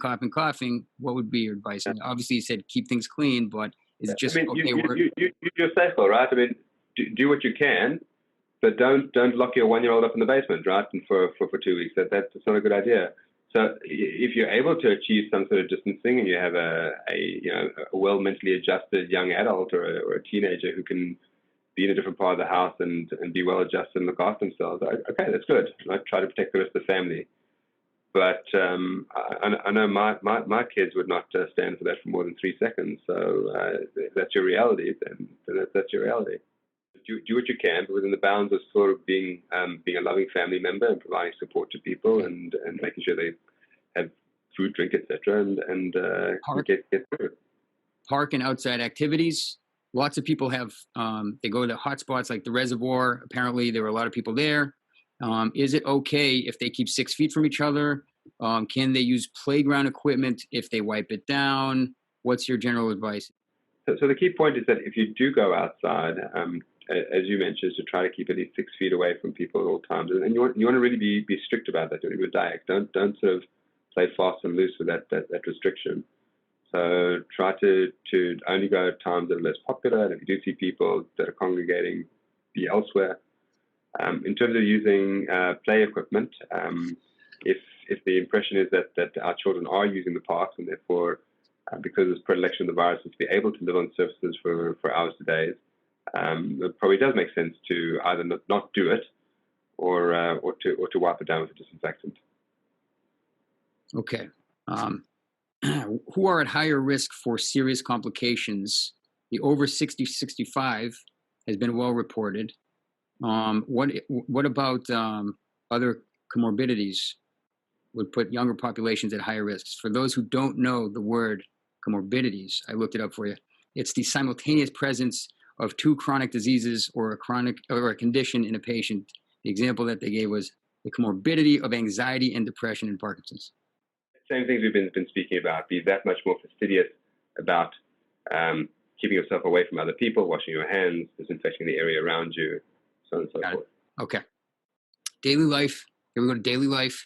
What would be your advice? And obviously you said keep things clean, but is it just, you're safer, right? I mean, do what you can, but don't lock your 1-year-old up in the basement, right? And for 2 weeks, that's not a good idea. So if you're able to achieve some sort of distancing and you have a well mentally adjusted young adult or a teenager who can be in a different part of the house and be well adjusted and look after themselves, okay, that's good. Right? Try to protect the rest of the family. But I know my kids would not stand for that for more than 3 seconds. So if that's your reality, then that's your reality. Do what you can, but within the bounds of sort of being a loving family member and providing support to people and making sure they have food, drink, etc. and get through. Park and outside activities. Lots of people have they go to hot spots like the reservoir. Apparently, there were a lot of people there. Is it okay if they keep 6 feet from each other? Can they use playground equipment if they wipe it down? What's your general advice? So the key point is that if you do go outside, as you mentioned, to try to keep at least 6 feet away from people at all times, and you want to really be strict about that. Don't be diet. Don't sort of play fast and loose with that restriction. So try to only go at times that are less popular, and if you do see people that are congregating, be elsewhere. In terms of using play equipment, if the impression is that our children are using the parks and therefore, because of this predilection of the virus, to be able to live on surfaces for hours to days, it probably does make sense to either not do it or to wipe it down with a disinfectant. Okay. Who are at higher risk for serious complications? The over 60-65 has been well reported. What about other comorbidities would put younger populations at higher risks? For those who don't know the word comorbidities, I looked it up for you. It's the simultaneous presence of 2 chronic diseases or a condition in a patient. The example that they gave was the comorbidity of anxiety and depression in Parkinson's. Same things we've been speaking about. Be that much more fastidious about keeping yourself away from other people, washing your hands, disinfecting the area around you, so on and so forth. Okay. Daily life. Here we go to daily life.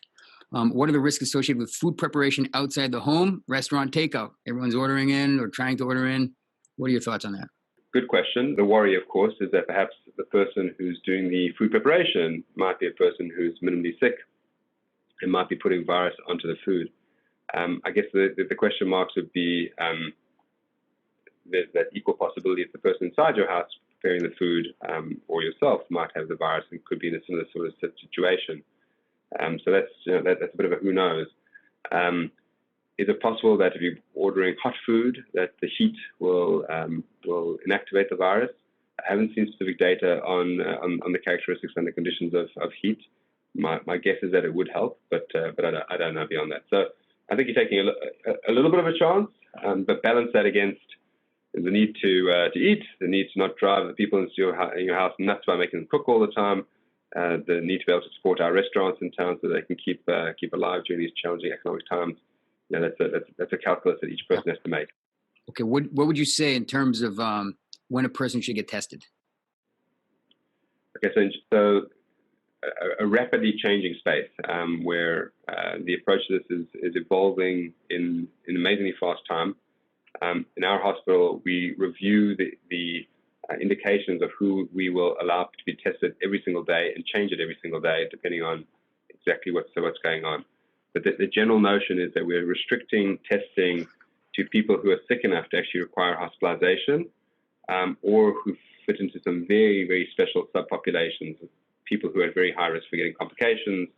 What are the risks associated with food preparation outside the home, restaurant takeout? Everyone's ordering in or trying to order in. What are your thoughts on that? Good question. The worry, of course, is that perhaps the person who's doing the food preparation might be a person who's minimally sick and might be putting virus onto the food. I guess the question marks would be there's that equal possibility if the person inside your house preparing the food or yourself might have the virus and could be in a similar sort of situation. So that's a bit of a who knows. Is it possible that if you're ordering hot food, that the heat will inactivate the virus? I haven't seen specific data on the characteristics and the conditions of heat. My guess is that it would help, but I don't know beyond that. So I think you're taking a little bit of a chance, but balance that against the need to eat, the need to not drive the people into your house nuts by making them cook all the time, the need to be able to support our restaurants in town so they can keep alive during these challenging economic times. That's a calculus that each person has to make. Okay, what would you say in terms of when a person should get tested? Okay, so a rapidly changing space where the approach to this is evolving in amazingly fast time. In our hospital, we review the indications of who we will allow to be tested every single day and change it every single day depending on exactly what's going on. But the general notion is that we're restricting testing to people who are sick enough to actually require hospitalization or who fit into some very, very special subpopulations, people who are at very high risk for getting complications.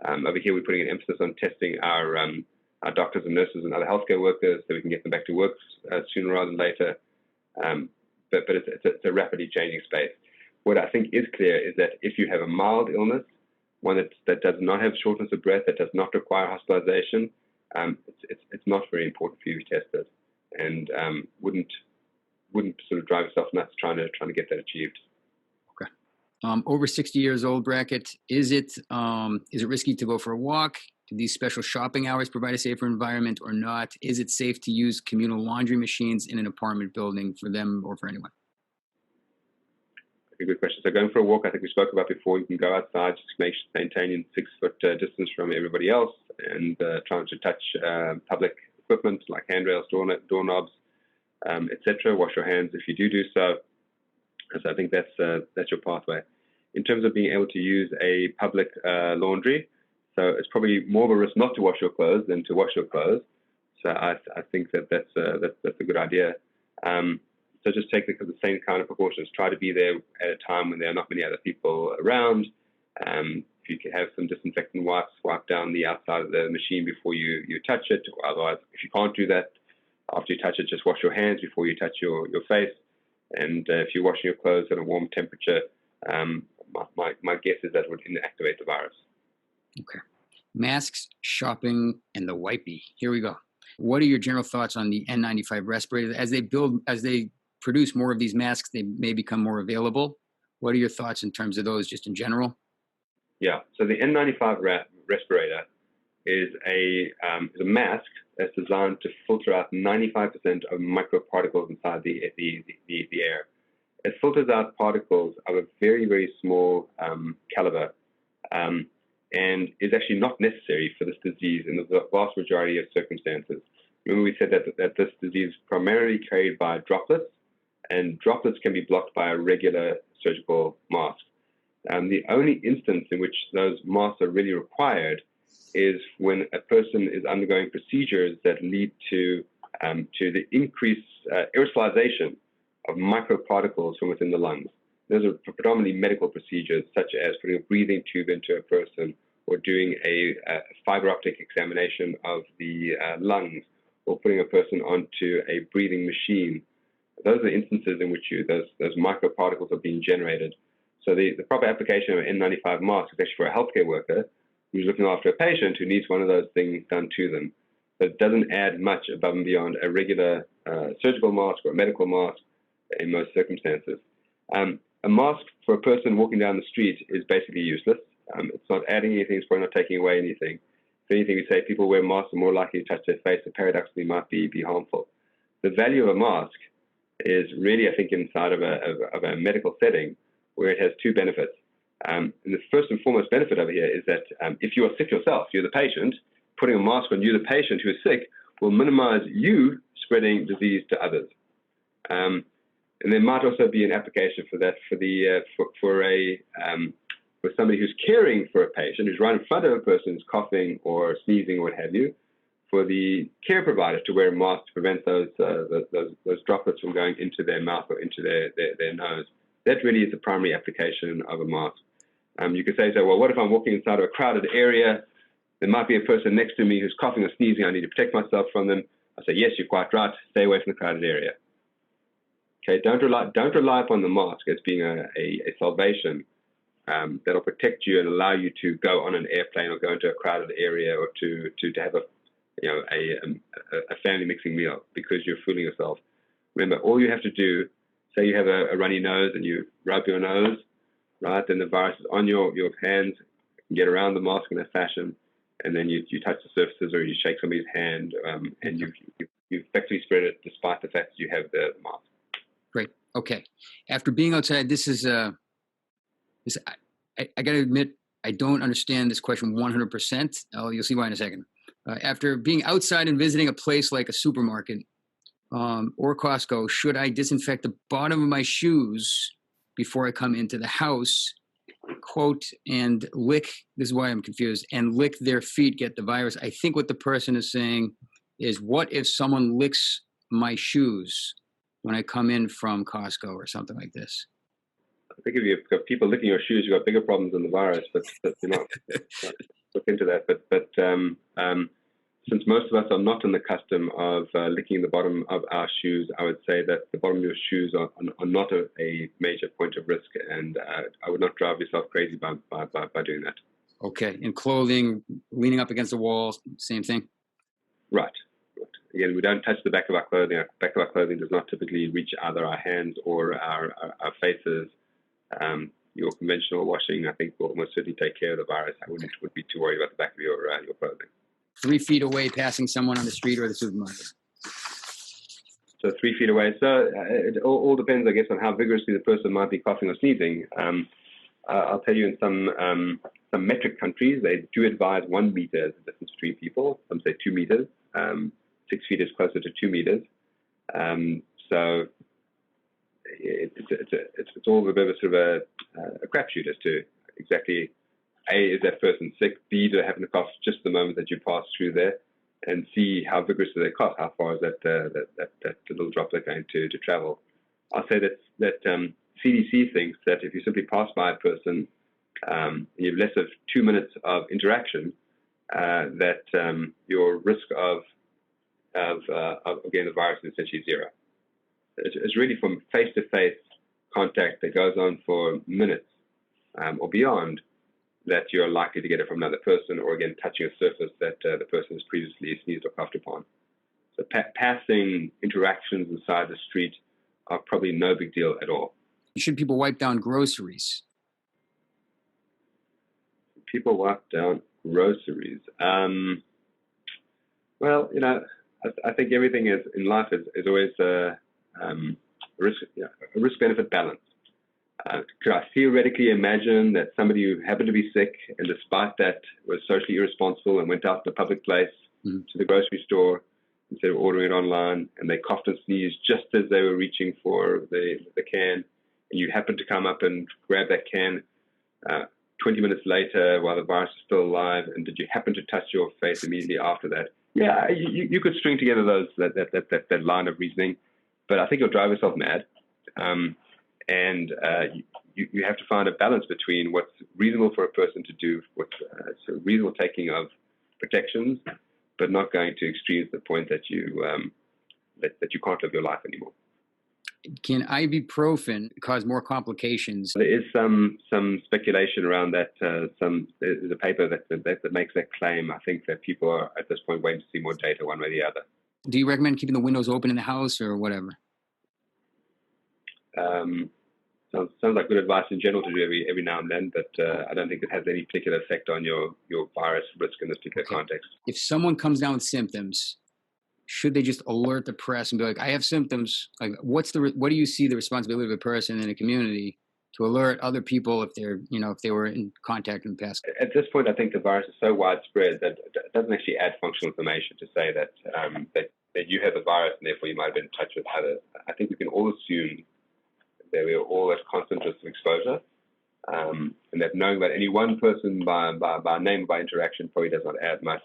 Over here, we're putting an emphasis on testing our doctors and nurses and other healthcare workers so we can get them back to work sooner rather than later. But it's a rapidly changing space. What I think is clear is that if you have a mild illness, one that does not have shortness of breath, that does not require hospitalization, it's not very important for you to be tested, and wouldn't sort of drive yourself nuts trying to get that achieved. Okay. Over 60 years old bracket, is it risky to go for a walk? Do these special shopping hours provide a safer environment or not? Is it safe to use communal laundry machines in an apartment building for them or for anyone? A good question. So going for a walk, I think we spoke about before, you can go outside, just maintaining 6-foot distance from everybody else, and trying to touch public equipment like handrails, doorknobs, etc. Wash your hands if you do so. So I think that's your pathway. In terms of being able to use a public laundry, so it's probably more of a risk not to wash your clothes than to wash your clothes. So I think that's a good idea. So just take the same kind of precautions. Try to be there at a time when there are not many other people around. If you can have some disinfectant wipes, wipe down the outside of the machine before you touch it. Or otherwise, if you can't do that, after you touch it, just wash your hands before you touch your face. And if you're washing your clothes at a warm temperature, my guess is that would inactivate the virus. Okay. Masks, shopping, and the wipey. Here we go. What are your general thoughts on the N95 respirator? As they produce more of these masks, they may become more available. What are your thoughts in terms of those just in general? Yeah, so the N95 respirator is a mask that's designed to filter out 95% of microparticles inside the air. It filters out particles of a very, very small caliber and is actually not necessary for this disease in the vast majority of circumstances. Remember we said that this disease is primarily carried by droplets, and droplets can be blocked by a regular surgical mask. The only instance in which those masks are really required is when a person is undergoing procedures that lead to the increased aerosolization of microparticles from within the lungs. Those are predominantly medical procedures, such as putting a breathing tube into a person, or doing a fiber optic examination of the lungs, or putting a person onto a breathing machine. Those are instances in which those microparticles are being generated. So the proper application of an N95 mask is actually for a healthcare worker who's looking after a patient who needs one of those things done to them. But it doesn't add much above and beyond a regular surgical mask or a medical mask in most circumstances. A mask for a person walking down the street is basically useless. It's not adding anything, it's probably not taking away anything. If anything, we say people wear masks are more likely to touch their face, so paradoxically might be harmful. The value of a mask is really, I think, inside of a medical setting where it has two benefits. And the first and foremost benefit over here is that if you are sick yourself, you're the patient, putting a mask on you, the patient who is sick, will minimize you spreading disease to others. And there might also be an application for that for somebody who's caring for a patient who's right in front of a person who's coughing or sneezing or what have you, for the care provider to wear a mask to prevent those droplets from going into their mouth or into their nose. That really is the primary application of a mask. You could say, well, what if I'm walking inside of a crowded area? There might be a person next to me who's coughing or sneezing. I need to protect myself from them. I say, yes, you're quite right. Stay away from the crowded area. Okay, don't rely upon the mask as being a salvation that'll protect you and allow you to go on an airplane or go into a crowded area or to have a family mixing meal because you're fooling yourself. Remember, all you have to do, say you have a runny nose and you rub your nose, right? Then the virus is on your hands, you can get around the mask in that fashion, and then you touch the surfaces or you shake somebody's hand, and you've effectively spread it despite the fact that you have the mask. Great. Okay. After being outside, I got to admit, I don't understand this question 100%. You'll see why in a second. After being outside and visiting a place like a supermarket or Costco, should I disinfect the bottom of my shoes before I come into the house, quote, and lick, this is why I'm confused, and lick their feet, get the virus? I think what the person is saying is, what if someone licks my shoes when I come in from Costco or something like this? I think if you've got people licking your shoes, you've got bigger problems than the virus, but you're not look into that. since most of us are not in the custom of licking the bottom of our shoes, I would say that the bottom of your shoes are not a major point of risk, and I would not drive yourself crazy by doing that. Okay. And clothing, leaning up against the wall, same thing? Right. Again, we don't touch the back of our clothing. Our back of our clothing does not typically reach either our hands or our faces. Your conventional washing, I think, will almost certainly take care of the virus. I wouldn't be too worried about the back of your clothing. 3 feet away, passing someone on the street or the supermarket. So 3 feet away. So it all depends, I guess, on how vigorously the person might be coughing or sneezing. I'll tell you, in some metric countries, they do advise 1 meter as the distance between people. Some say 2 meters. 6 feet is closer to 2 meters. So it's all a bit of a sort of a crapshoot as to exactly, A, is that person sick? B, do they happen to cough just the moment that you pass through there? And C, how vigorous do they cough? How far is that little droplet going to travel? I'll say that CDC thinks that if you simply pass by a person, you have less of 2 minutes of interaction, that your risk of getting the virus is essentially zero. It's really from face-to-face contact that goes on for minutes or beyond that you're likely to get it from another person, or again touching a surface that the person has previously sneezed or coughed upon. So passing interactions inside the street are probably no big deal at all. Should people wipe down groceries? People wipe down groceries. Well, I think everything in life is always a risk-benefit balance. Could I theoretically imagine that somebody who happened to be sick and despite that was socially irresponsible and went out to a public place, to the grocery store, instead of ordering it online, and they coughed and sneezed just as they were reaching for the can, and you happened to come up and grab that can 20 minutes later while the virus is still alive, and did you happen to touch your face immediately after that? Yeah, you could string together that line of reasoning, but I think you'll drive yourself mad. And you have to find a balance between what's reasonable for a person to do, what's a reasonable taking of protections, but not going to extremes to the point that you can't live your life anymore. Can ibuprofen cause more complications? There is some speculation around that. There's a paper that makes that claim. I think that people are at this point waiting to see more data one way or the other. Do you recommend keeping the windows open in the house or whatever? Sounds like good advice in general to do every now and then, but I don't think it has any particular effect on your virus risk in this particular context. If someone comes down with symptoms, should they just alert the press and be like, I have symptoms? Like, what do you see the responsibility of a person in a community to alert other people if they were in contact in the past? At this point, I think the virus is so widespread that it doesn't actually add functional information to say that you have the virus and therefore you might have been in touch with others. I think we can all assume that we are all at constant risk of exposure, and that knowing about any one person by name, by interaction, probably does not add much.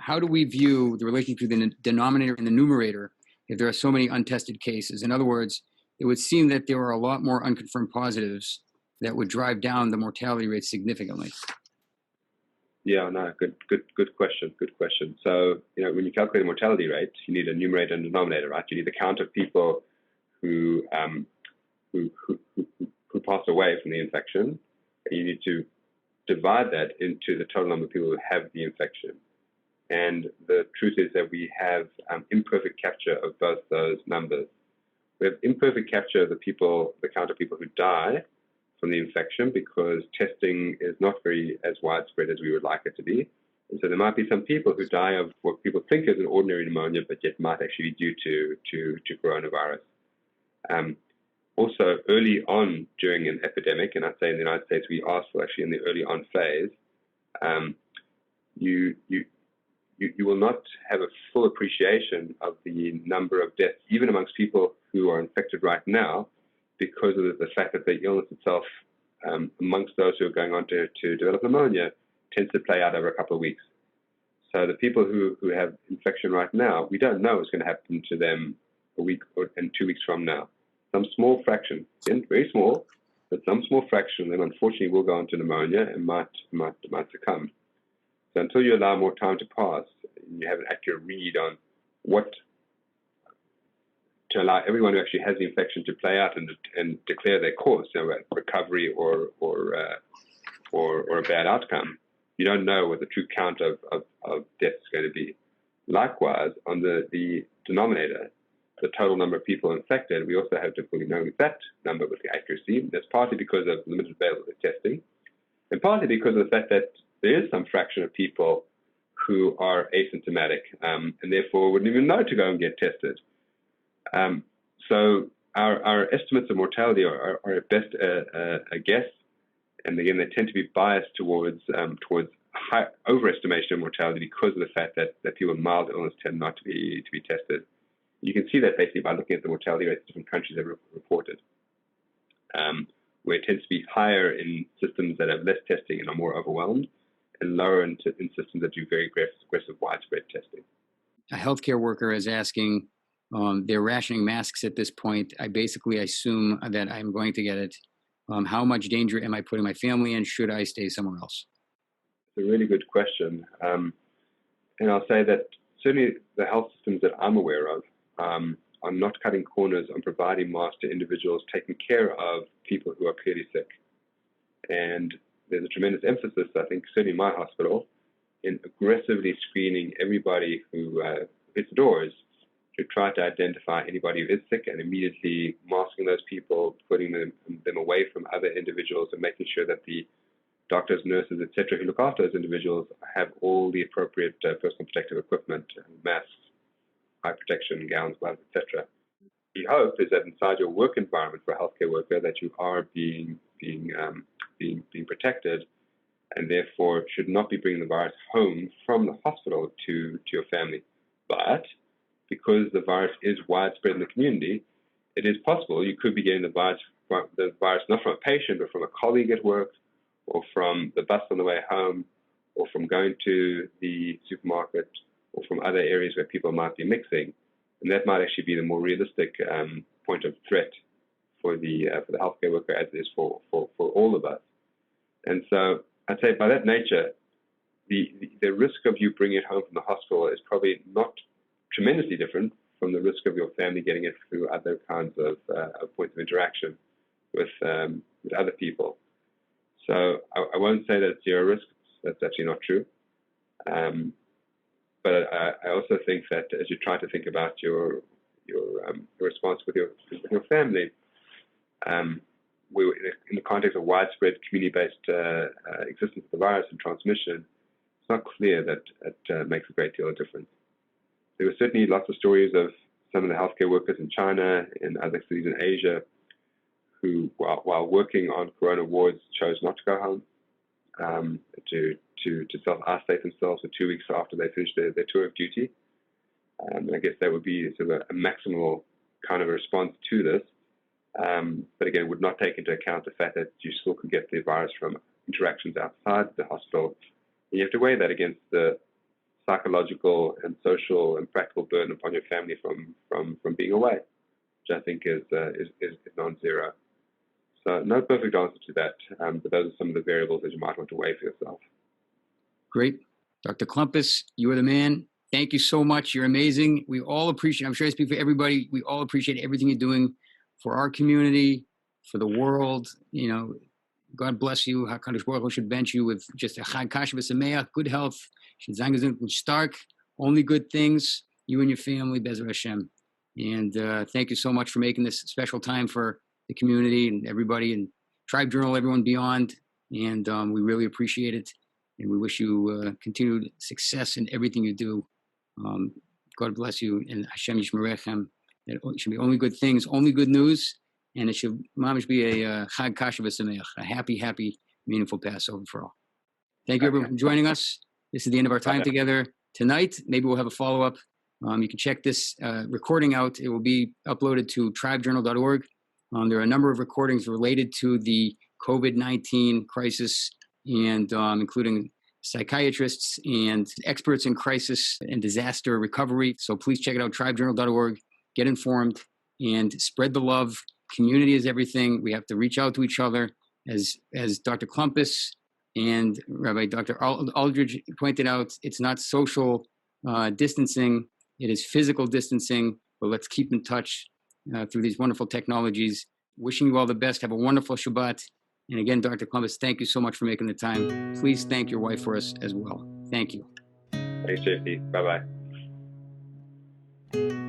How do we view the relationship between the denominator and the numerator if there are so many untested cases? In other words, it would seem that there are a lot more unconfirmed positives that would drive down the mortality rate significantly. Yeah, no, good question. Good question. So, when you calculate a mortality rate, you need a numerator and a denominator, right? You need the count of people who passed away from the infection, and you need to divide that into the total number of people who have the infection. And the truth is that we have imperfect capture of both those numbers. We have imperfect capture of the count of people who die from the infection because testing is not as widespread as we would like it to be. And so there might be some people who die of what people think is an ordinary pneumonia, but yet might actually be due to coronavirus. Also, early on during an epidemic, and I'd say in the United States we are still actually in the early on phase, you will not have a full appreciation of the number of deaths, even amongst people who are infected right now, because of the fact that the illness itself, amongst those who are going on to develop pneumonia, tends to play out over a couple of weeks. So the people who have infection right now, we don't know what's going to happen to them a week and 2 weeks from now. Some small fraction, again, very small, but some small fraction, then unfortunately will go on to pneumonia and might succumb. So until you allow more time to pass, you have an accurate read on what to allow everyone who actually has the infection to play out and declare their course, recovery or a bad outcome. You don't know what the true count of deaths is going to be. Likewise, on the denominator, the total number of people infected, we also have difficulty knowing that number with the accuracy. That's partly because of limited availability of testing, and partly because of the fact that there is some fraction of people who are asymptomatic and therefore wouldn't even know to go and get tested. So our estimates of mortality are at best a guess, and again, they tend to be biased towards high overestimation of mortality because of the fact that people with mild illness tend not to be tested. You can see that basically by looking at the mortality rates different countries have reported, where it tends to be higher in systems that have less testing and are more overwhelmed, and lower in systems that do very aggressive widespread testing. A healthcare worker is asking, they're rationing masks at this point. I basically assume that I'm going to get it. How much danger am I putting my family in? Should I stay somewhere else? It's a really good question. And I'll say that certainly the health systems that I'm aware of are not cutting corners on providing masks to individuals taking care of people who are clearly sick. And there's a tremendous emphasis, I think, certainly in my hospital, in aggressively screening everybody who hits the doors to try to identify anybody who is sick and immediately masking those people, putting them away from other individuals and making sure that the doctors, nurses, etc., who look after those individuals have all the appropriate personal protective equipment, masks, eye protection, gowns, gloves, etc. The hope is that inside your work environment for a healthcare worker that you are being protected, and therefore should not be bringing the virus home from the hospital to your family. But because the virus is widespread in the community, it is possible you could be getting the virus not from a patient, but from a colleague at work, or from the bus on the way home, or from going to the supermarket, or from other areas where people might be mixing. And that might actually be the more realistic point of threat for the healthcare worker, as it is for all of us. And so I'd say by that nature, the risk of you bringing it home from the hospital is probably not tremendously different from the risk of your family getting it through other kinds of points of interaction with other people. So I won't say that it's zero risk. That's actually not true. But I also think that as you try to think about your response with your family, in the context of widespread community-based existence of the virus and transmission, it's not clear that it makes a great deal of difference. There were certainly lots of stories of some of the healthcare workers in China and other cities in Asia who, while working on corona wards, chose not to go home, to self-isolate themselves for 2 weeks after they finished their tour of duty. I guess that would be sort of a maximal kind of a response to this. But again, would not take into account the fact that you still could get the virus from interactions outside the hospital. And you have to weigh that against the psychological and social and practical burden upon your family from being away, which I think is non-zero. So no perfect answer to that, but those are some of the variables that you might want to weigh for yourself. Great. Dr. Klompas, you are the man. Thank you so much. You're amazing. We all appreciate, I'm sure I speak for everybody, we all appreciate everything you're doing for our community, for the world. You know, God bless you. HaKadosh Baruch Hu should bench you with just a chag kasher v'sameach, good health. Should sein gesund und stark. Only good things. You and your family, Be'ezrat Hashem. And thank you so much for making this special time for the community and everybody, and Tribe Journal, everyone beyond. And we really appreciate it. And we wish you continued success in everything you do. God bless you, and Hashem Yishmerechem. It should be only good things, only good news, and it should, mamish, be a chag kasher v'sameach, a happy, meaningful Passover for all. Thank you, everyone, for joining us. This is the end of our time together tonight. Maybe we'll have a follow-up. You can check this recording out. It will be uploaded to tribejournal.org. There are a number of recordings related to the COVID-19 crisis, and including psychiatrists and experts in crisis and disaster recovery. So please check it out, tribejournal.org. Get informed and spread the love. Community is everything. We have to reach out to each other. As Dr. Klompas and Rabbi Dr. Aldridge pointed out, it's not social distancing. It is physical distancing, but let's keep in touch through these wonderful technologies. Wishing you all the best. Have a wonderful Shabbat. And again, Dr. Klompas, thank you so much for making the time. Please thank your wife for us as well. Thank you. Thanks, JP. Bye-bye.